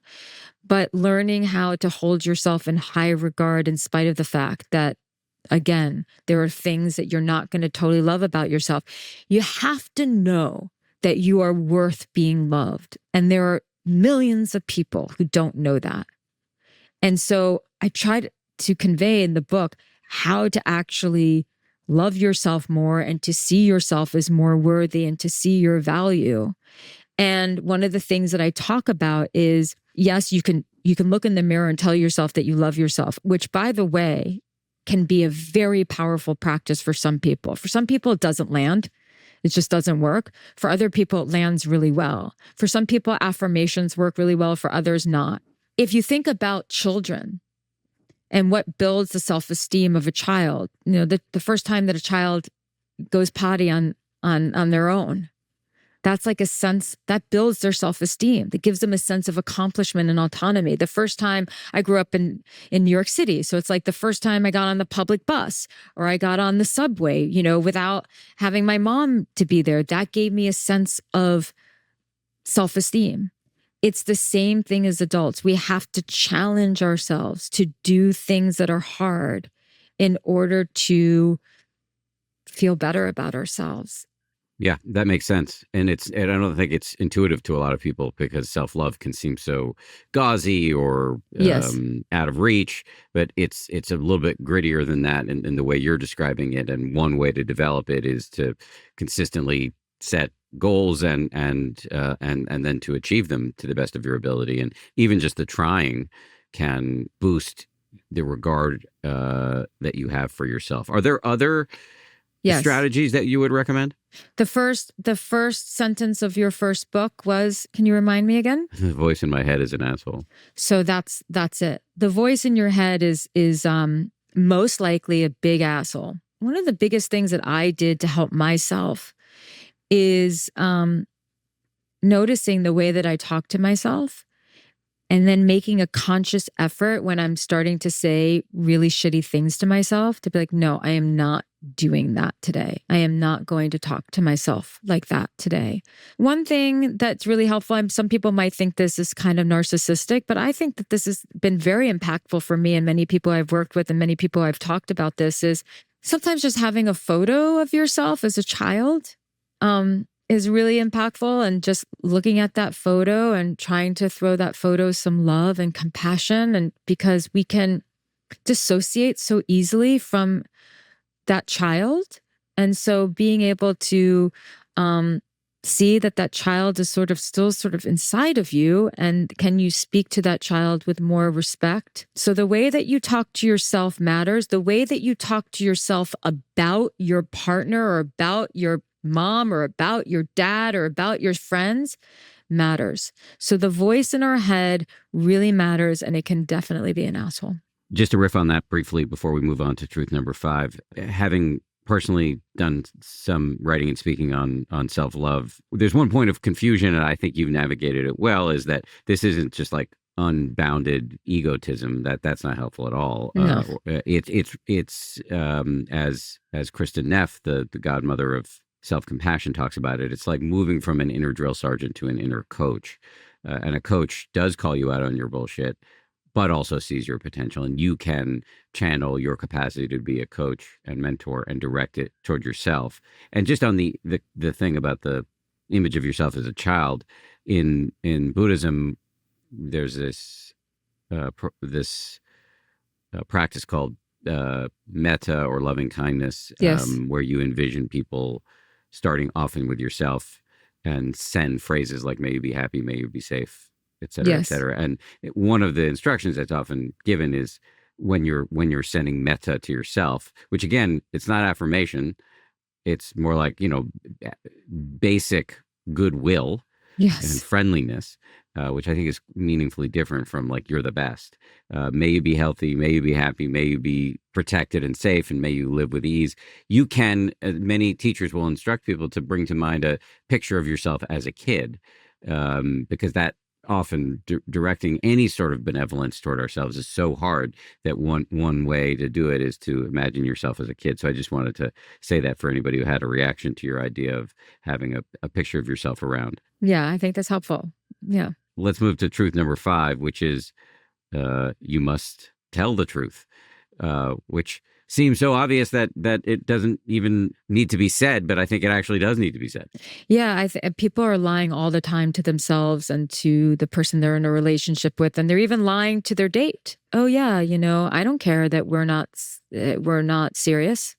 [SPEAKER 2] but learning how to hold yourself in high regard in spite of the fact that, again, there are things that you're not going to totally love about yourself. You have to know that you are worth being loved. And there are millions of people who don't know that. And so I tried to convey in the book how to actually love yourself more and to see yourself as more worthy and to see your value. And one of the things that I talk about is, yes, you can look in the mirror and tell yourself that you love yourself, which, by the way, can be a very powerful practice for some people. For some people, it doesn't land. It just doesn't work. For other people, it lands really well. For some people, affirmations work really well. For others, not. If you think about children and what builds the self-esteem of a child, the first time that a child goes potty on their own, that's like a sense that builds their self-esteem, that gives them a sense of accomplishment and autonomy. The first time I grew up in New York City, so it's like the first time I got on the public bus or I got on the subway, without having my mom to be there, that gave me a sense of self-esteem. It's the same thing as adults. We have to challenge ourselves to do things that are hard in order to feel better about ourselves.
[SPEAKER 1] Yeah, that makes sense. And I don't think it's intuitive to a lot of people because self-love can seem so gauzy or
[SPEAKER 2] Yes.
[SPEAKER 1] out of reach, but it's a little bit grittier than that in the way you're describing it. And one way to develop it is to consistently set goals and then to achieve them to the best of your ability. And even just the trying can boost the regard that you have for yourself. Are there other
[SPEAKER 2] Yes.
[SPEAKER 1] strategies that you would recommend?
[SPEAKER 2] The first sentence of your first book was, can you remind me again?
[SPEAKER 1] The voice in my head is an asshole.
[SPEAKER 2] So that's it. The voice in your head is most likely a big asshole. One of the biggest things that I did to help myself is noticing the way that I talk to myself, and then making a conscious effort when I'm starting to say really shitty things to myself to be like, no, I am not doing that today. I am not going to talk to myself like that today. One thing that's really helpful, some people might think this is kind of narcissistic, but I think that this has been very impactful for me and many people I've worked with and many people I've talked about this, is sometimes just having a photo of yourself as a child is really impactful, and just looking at that photo and trying to throw that photo some love and compassion, and because we can dissociate so easily from that child. And so being able to see that child is still inside of you, and can you speak to that child with more respect? So the way that you talk to yourself matters. The way that you talk to yourself about your partner or about your mom or about your dad or about your friends matters. So the voice in our head really matters, and it can definitely be an asshole.
[SPEAKER 1] Just to riff on that briefly before we move on to truth number 5, having personally done some writing and speaking on self-love, there's one point of confusion, and I think you've navigated it well, is that this isn't just like unbounded egotism. That's not helpful at all.
[SPEAKER 2] No.
[SPEAKER 1] It's as Kristen Neff, the godmother of self-compassion, talks about it. It's like moving from an inner drill sergeant to an inner coach. And a coach does call you out on your bullshit, but also sees your potential. And you can channel your capacity to be a coach and mentor and direct it toward yourself. And just on the thing about the image of yourself as a child, in Buddhism, there's this practice called metta, or loving kindness,
[SPEAKER 2] Yes.
[SPEAKER 1] where you envision people starting often with yourself and send phrases like, may you be happy, may you be safe, et cetera,
[SPEAKER 2] Yes.
[SPEAKER 1] et cetera. And one of the instructions that's often given is when you're sending metta to yourself, which again, it's not affirmation. It's more like, basic goodwill and
[SPEAKER 2] Yes.
[SPEAKER 1] friendliness, which I think is meaningfully different from like, you're the best. May you be healthy, may you be happy, may you be protected and safe, and may you live with ease. You can, many teachers will instruct people to bring to mind a picture of yourself as a kid, because that often directing any sort of benevolence toward ourselves is so hard that one way to do it is to imagine yourself as a kid. So I just wanted to say that for anybody who had a reaction to your idea of having a picture of yourself around.
[SPEAKER 2] Yeah, I think that's helpful. Yeah.
[SPEAKER 1] Let's move to truth number 5, which is you must tell the truth, which seems so obvious that it doesn't even need to be said, but I think it actually does need to be said.
[SPEAKER 2] Yeah, people are lying all the time to themselves and to the person they're in a relationship with, and they're even lying to their date. Oh yeah, I don't care that we're not serious.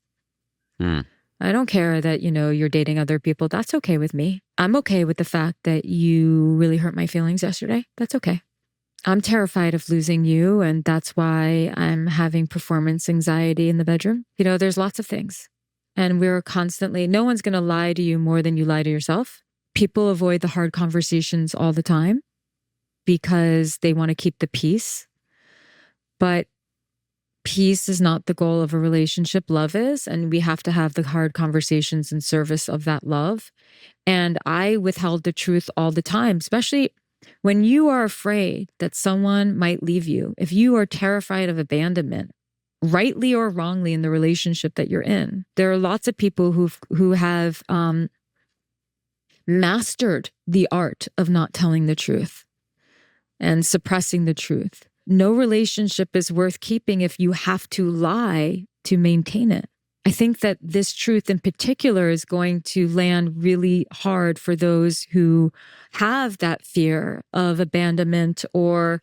[SPEAKER 2] I don't care that, you're dating other people. That's okay with me. I'm okay with the fact that you really hurt my feelings yesterday. That's okay. I'm terrified of losing you, and that's why I'm having performance anxiety in the bedroom. There's lots of things. And we're constantly, no one's going to lie to you more than you lie to yourself. People avoid the hard conversations all the time because they want to keep the peace. But peace is not the goal of a relationship. Love is, and we have to have the hard conversations in service of that love. And I withheld the truth all the time, especially when you are afraid that someone might leave you. If you are terrified of abandonment, rightly or wrongly, in the relationship that you're in, there are lots of people who have mastered the art of not telling the truth and suppressing the truth. No relationship is worth keeping if you have to lie to maintain it. I think that this truth in particular is going to land really hard for those who have that fear of abandonment, or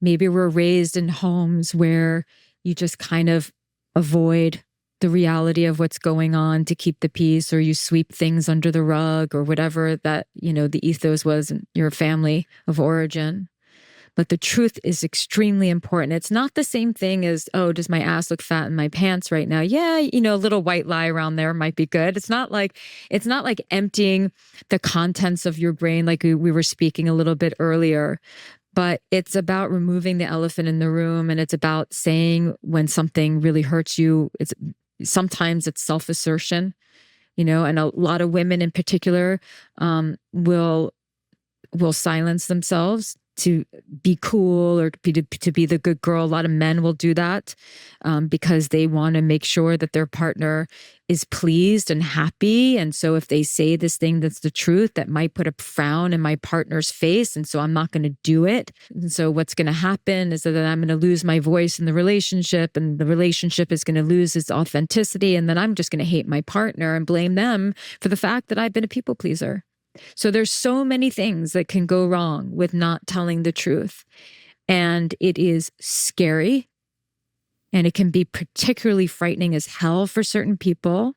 [SPEAKER 2] maybe were raised in homes where you just kind of avoid the reality of what's going on to keep the peace, or you sweep things under the rug, or whatever that, the ethos was in your family of origin. But the truth is extremely important. It's not the same thing as, oh, does my ass look fat in my pants right now? Yeah, a little white lie around there might be good. It's not like emptying the contents of your brain like we were speaking a little bit earlier. But it's about removing the elephant in the room, and it's about saying when something really hurts you. Sometimes it's self-assertion, and a lot of women in particular will silence themselves to be cool or to be the good girl. A lot of men will do that because they want to make sure that their partner is pleased and happy. And so if they say this thing that's the truth, that might put a frown in my partner's face. And so I'm not going to do it. And so what's going to happen is that I'm going to lose my voice in the relationship, and the relationship is going to lose its authenticity. And then I'm just going to hate my partner and blame them for the fact that I've been a people pleaser. So there's so many things that can go wrong with not telling the truth. And it is scary. And it can be particularly frightening as hell for certain people.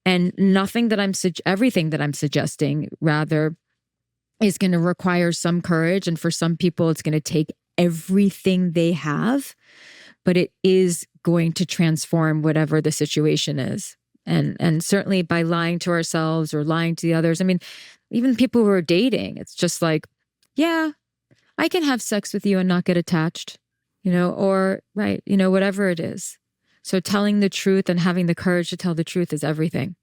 [SPEAKER 2] And everything that I'm suggesting, rather, is going to require some courage. And for some people, it's going to take everything they have. But it is going to transform whatever the situation is. And certainly by lying to ourselves or lying to the others. I mean, even people who are dating, it's just like, yeah, I can have sex with you and not get attached, or right, whatever it is. So telling the truth and having the courage to tell the truth is everything.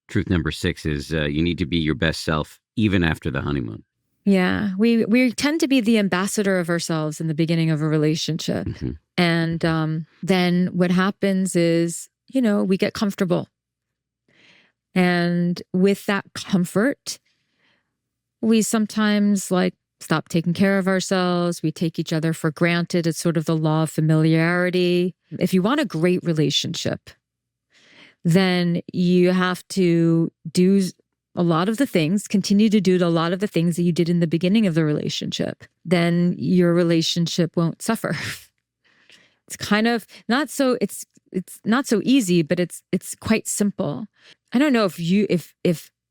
[SPEAKER 1] Truth number 6 is you need to be your best self even after the honeymoon.
[SPEAKER 2] Yeah, we tend to be the ambassador of ourselves in the beginning of a relationship. Mm-hmm. And then what happens is, we get comfortable. And with that comfort, we sometimes stop taking care of ourselves. We take each other for granted. It's sort of the law of familiarity. If you want a great relationship, then you have to do a lot of the things, continue to do a lot of the things that you did in the beginning of the relationship. Then your relationship won't suffer. It's kind of not so, it's not so easy, but it's quite simple. I don't know if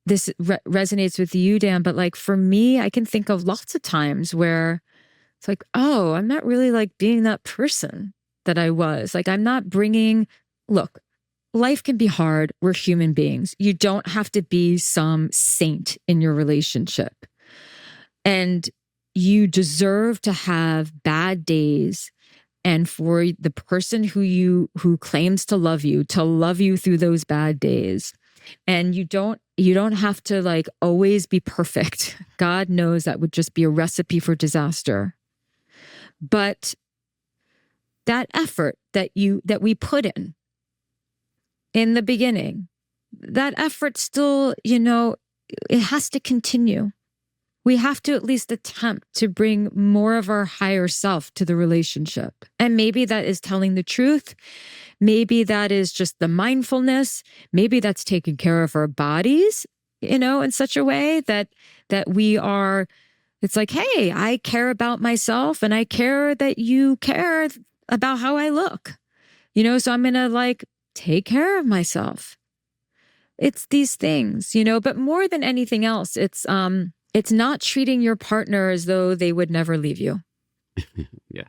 [SPEAKER 2] this resonates with you, Dan, but for me, I can think of lots of times where it's like, oh, I'm not really being that person that I was. I'm not look, life can be hard. We're human beings. You don't have to be some saint in your relationship. And you deserve to have bad days. And for the person who claims to love you through those bad days. And you don't have to always be perfect. God knows that would just be a recipe for disaster. But that effort that we put in the beginning, that effort still, it has to continue. We have to at least attempt to bring more of our higher self to the relationship. And maybe that is telling the truth. Maybe that is just the mindfulness. Maybe that's taking care of our bodies, in such a way that we are, it's like, hey, I care about myself and I care that you care about how I look, so I'm going to take care of myself. It's these things, but more than anything else, it's not treating your partner as though they would never leave you.
[SPEAKER 1] Yeah.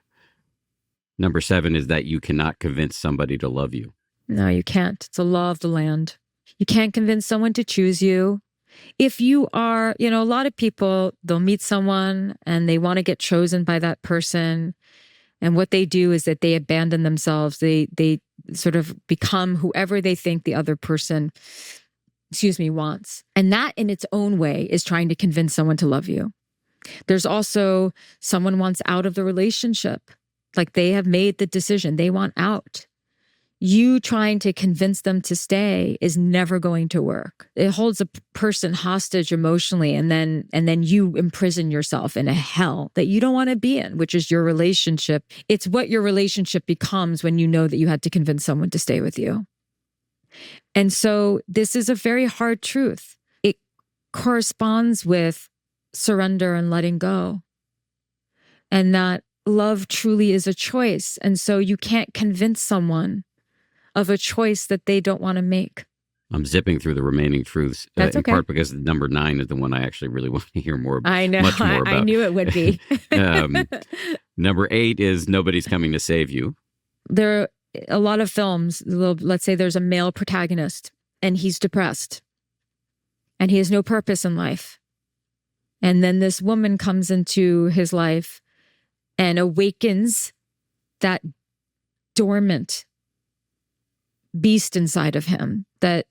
[SPEAKER 1] Number 7 is that you cannot convince somebody to love you.
[SPEAKER 2] No, you can't. It's a law of the land. You can't convince someone to choose you. If you are, a lot of people, they'll meet someone and they want to get chosen by that person. And what they do is that they abandon themselves. They sort of become whoever they think the other person wants. And that in its own way is trying to convince someone to love you. There's also someone wants out of the relationship. They have made the decision. They want out. You trying to convince them to stay is never going to work. It holds a person hostage emotionally, and then you imprison yourself in a hell that you don't want to be in, which is your relationship. It's what your relationship becomes when you know that you had to convince someone to stay with you. And so this is a very hard truth. It corresponds with surrender and letting go. And that love truly is a choice. And so you can't convince someone of a choice that they don't want to make.
[SPEAKER 1] I'm zipping through the remaining truths,
[SPEAKER 2] That's
[SPEAKER 1] in
[SPEAKER 2] okay.
[SPEAKER 1] part because number 9 is the one I actually really want to hear
[SPEAKER 2] I know.
[SPEAKER 1] much more
[SPEAKER 2] I
[SPEAKER 1] about.
[SPEAKER 2] knew it would be.
[SPEAKER 1] um, Number 8 is nobody's coming to save you.
[SPEAKER 2] There are a lot of films, let's say there's a male protagonist and he's depressed and he has no purpose in life. And then this woman comes into his life and awakens that dormant beast inside of him that,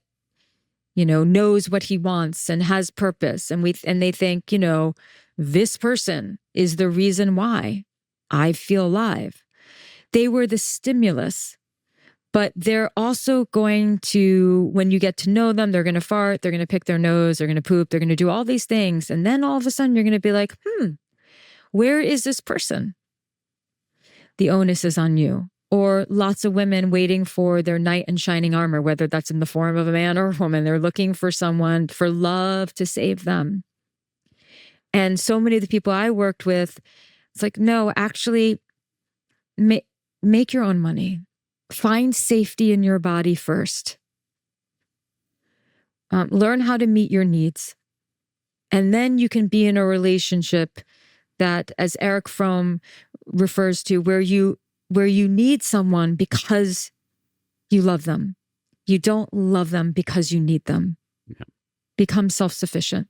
[SPEAKER 2] knows what he wants and has purpose. And they think, this person is the reason why I feel alive. They were the stimulus, but they're also going to, when you get to know them, they're going to fart, they're going to pick their nose, they're going to poop, they're going to do all these things. And then all of a sudden you're going to be like, where is this person? The onus is on you. Or lots of women waiting for their knight in shining armor, whether that's in the form of a man or a woman. They're looking for someone, for love to save them. And so many of the people I worked with, it's like, no, actually, make your own money. Find safety in your body first. Learn how to meet your needs. And then you can be in a relationship that, as Eric Fromm refers to, where you need someone because you love them. You don't love them because you need them. Yeah. Become self-sufficient.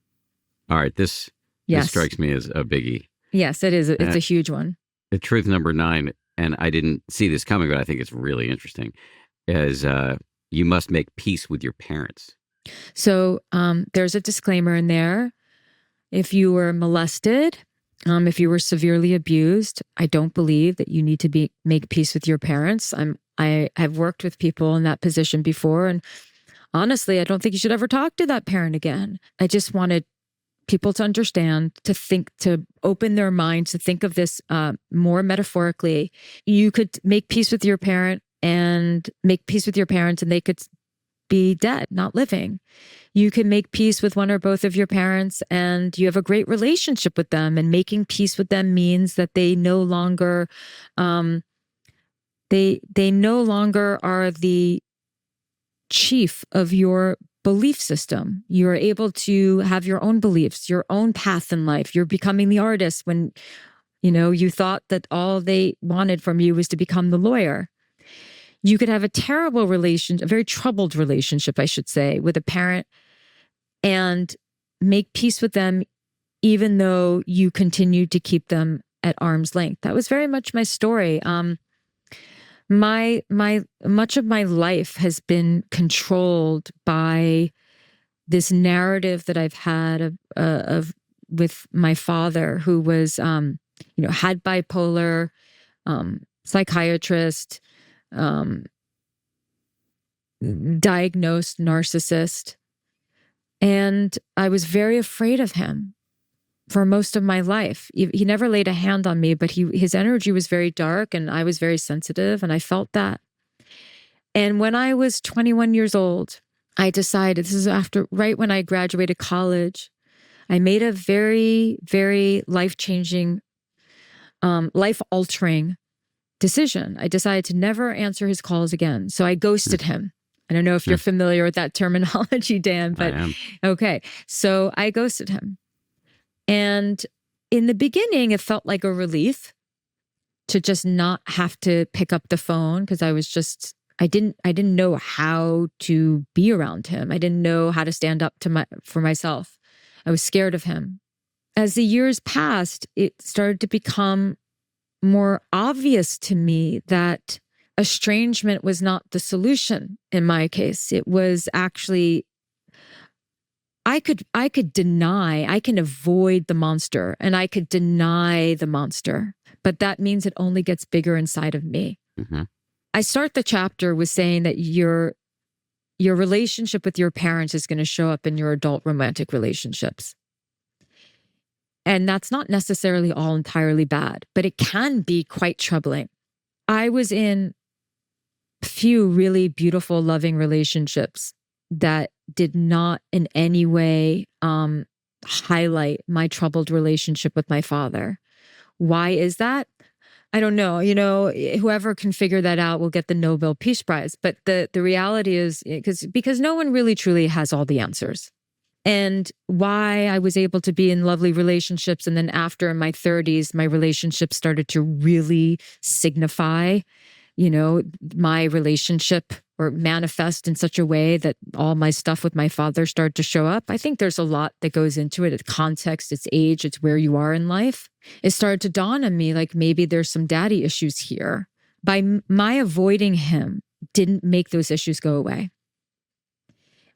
[SPEAKER 1] All right. This strikes me as a biggie.
[SPEAKER 2] Yes, it is. It's a huge one.
[SPEAKER 1] The truth number 9, and I didn't see this coming, but I think it's really interesting, is you must make peace with your parents.
[SPEAKER 2] So there's a disclaimer in there. If you were molested, if you were severely abused, I don't believe that you need to make peace with your parents. I've worked with people in that position before, and honestly, I don't think you should ever talk to that parent again. I just wanted people to understand, to open their minds, to think of this more metaphorically. You could make peace with your parent and make peace with your parents, and they could be dead, not living. You can make peace with one or both of your parents and you have a great relationship with them, and making peace with them means that they no longer they no longer are the chief of your belief system. You're able to have your own beliefs, your own path in life. You're becoming the artist when you thought that all they wanted from you was to become the lawyer. You could have a terrible relationship, a very troubled relationship, I should say, with a parent, and make peace with them, even though you continue to keep them at arm's length. That was very much my story. Much of my life has been controlled by this narrative that I've had of with my father, who was, had bipolar, psychiatrist, diagnosed narcissist. And I was very afraid of him for most of my life. He never laid a hand on me, but his energy was very dark and I was very sensitive, and I felt that. And when I was 21 years old, I decided, this is right when I graduated college, I made a very, very life-changing, life-altering decision. I decided to never answer his calls again. So I ghosted him. I don't know if you're familiar with that terminology, Dan, but
[SPEAKER 1] I am.
[SPEAKER 2] Okay. So I ghosted him. And in the beginning, it felt like a relief to just not have to pick up the phone, because I didn't know how to be around him. I didn't know how to stand up for myself. I was scared of him. As the years passed, it started to become more obvious to me that estrangement was not the solution in my case. It was actually, I could deny, I can avoid the monster and I could deny the monster, but that means it only gets bigger inside of me. Mm-hmm. I start the chapter with saying that your relationship with your parents is going to show up in your adult romantic relationships. And that's not necessarily all entirely bad, but it can be quite troubling. I was in few really beautiful, loving relationships that did not in any way highlight my troubled relationship with my father. Why is that? I don't know, whoever can figure that out will get the Nobel Peace Prize. But the reality is because no one really truly has all the answers. And why I was able to be in lovely relationships. And then after in my 30s, my relationships started to really signify, my relationship or manifest in such a way that all my stuff with my father started to show up. I think there's a lot that goes into it. It's context, it's age, it's where you are in life. It started to dawn on me like maybe there's some daddy issues here. By my avoiding him didn't make those issues go away.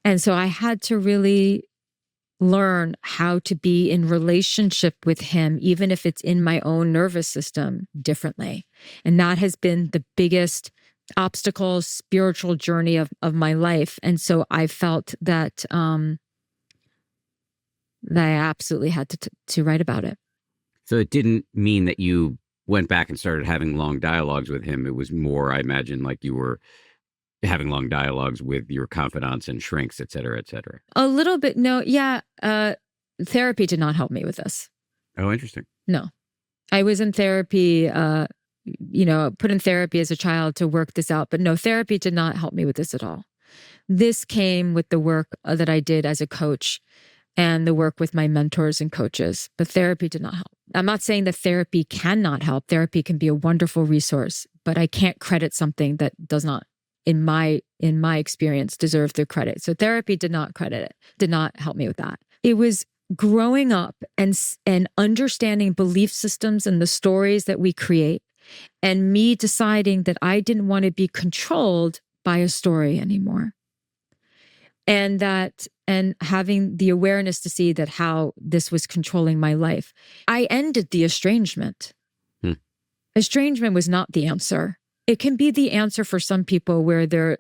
[SPEAKER 2] And so I had to really learn how to be in relationship with him, even if it's in my own nervous system, differently. And that has been the biggest obstacle, spiritual journey of my life. And so I felt that that I absolutely had to write about it.
[SPEAKER 1] So it didn't mean that you went back and started having long dialogues with him. It was more, I imagine, like you were having long dialogues with your confidants and shrinks, et cetera, et cetera.
[SPEAKER 2] A little bit. No. Yeah. Therapy did not help me with this.
[SPEAKER 1] Oh, interesting.
[SPEAKER 2] No. I was in therapy, put in therapy as a child to work this out. But no, therapy did not help me with this at all. This came with the work that I did as a coach and the work with my mentors and coaches. But therapy did not help. I'm not saying that therapy cannot help. Therapy can be a wonderful resource, but I can't credit something that does not, in my experience, deserve the credit. So therapy did not help me with that. It was growing up and understanding belief systems and the stories that we create, and me deciding that I didn't want to be controlled by a story anymore. And having the awareness to see that how this was controlling my life. I ended the estrangement. Estrangement was not the answer. It can be the answer for some people where their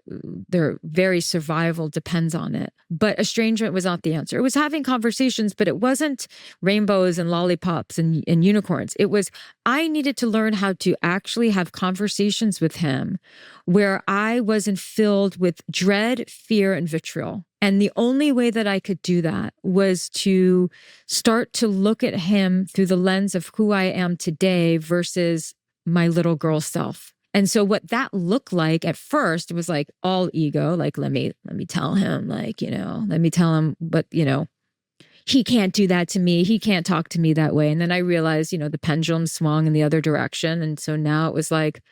[SPEAKER 2] very survival depends on it. But estrangement was not the answer. It was having conversations, but it wasn't rainbows and lollipops and unicorns. It was, I needed to learn how to actually have conversations with him where I wasn't filled with dread, fear, and vitriol. And the only way that I could do that was to start to look at him through the lens of who I am today versus my little girl self. And so what that looked like at first, it was like all ego, like, let me tell him, like, let me tell him, but, he can't do that to me. He can't talk to me that way. And then I realized, the pendulum swung in the other direction. And so now it was like,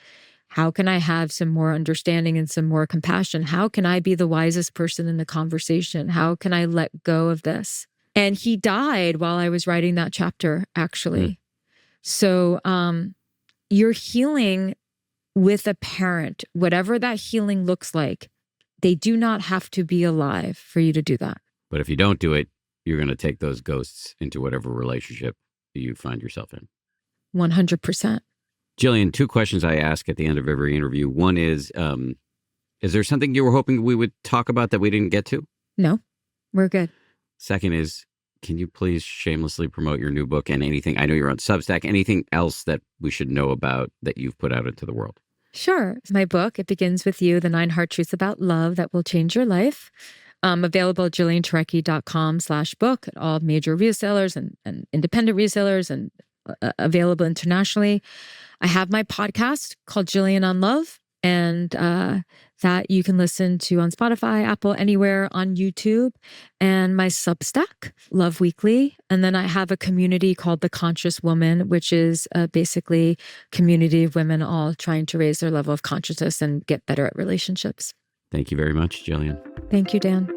[SPEAKER 2] how can I have some more understanding and some more compassion? How can I be the wisest person in the conversation? How can I let go of this? And he died while I was writing that chapter, actually. So you're healing with a parent, whatever that healing looks like. They do not have to be alive for you to do that.
[SPEAKER 1] But if you don't do it, you're going to take those ghosts into whatever relationship you find yourself in.
[SPEAKER 2] 100%.
[SPEAKER 1] Jillian, 2 questions I ask at the end of every interview. One is there something you were hoping we would talk about that we didn't get to?
[SPEAKER 2] No, we're good.
[SPEAKER 1] Second is, can you please shamelessly promote your new book and anything? I know you're on Substack. Anything else that we should know about that you've put out into the world?
[SPEAKER 2] Sure. My book, It Begins With You, The 9 Hard Truths About Love That Will Change Your Life. Available at jillianturecki.com/book at all major resellers and independent resellers, and available internationally. I have my podcast called Jillian On Love, and that you can listen to on Spotify, Apple, anywhere, on YouTube, and my Substack, Love Weekly. And then I have a community called The Conscious Woman, which is basically a community of women all trying to raise their level of consciousness and get better at relationships.
[SPEAKER 1] Thank you very much, Jillian.
[SPEAKER 2] Thank you, Dan.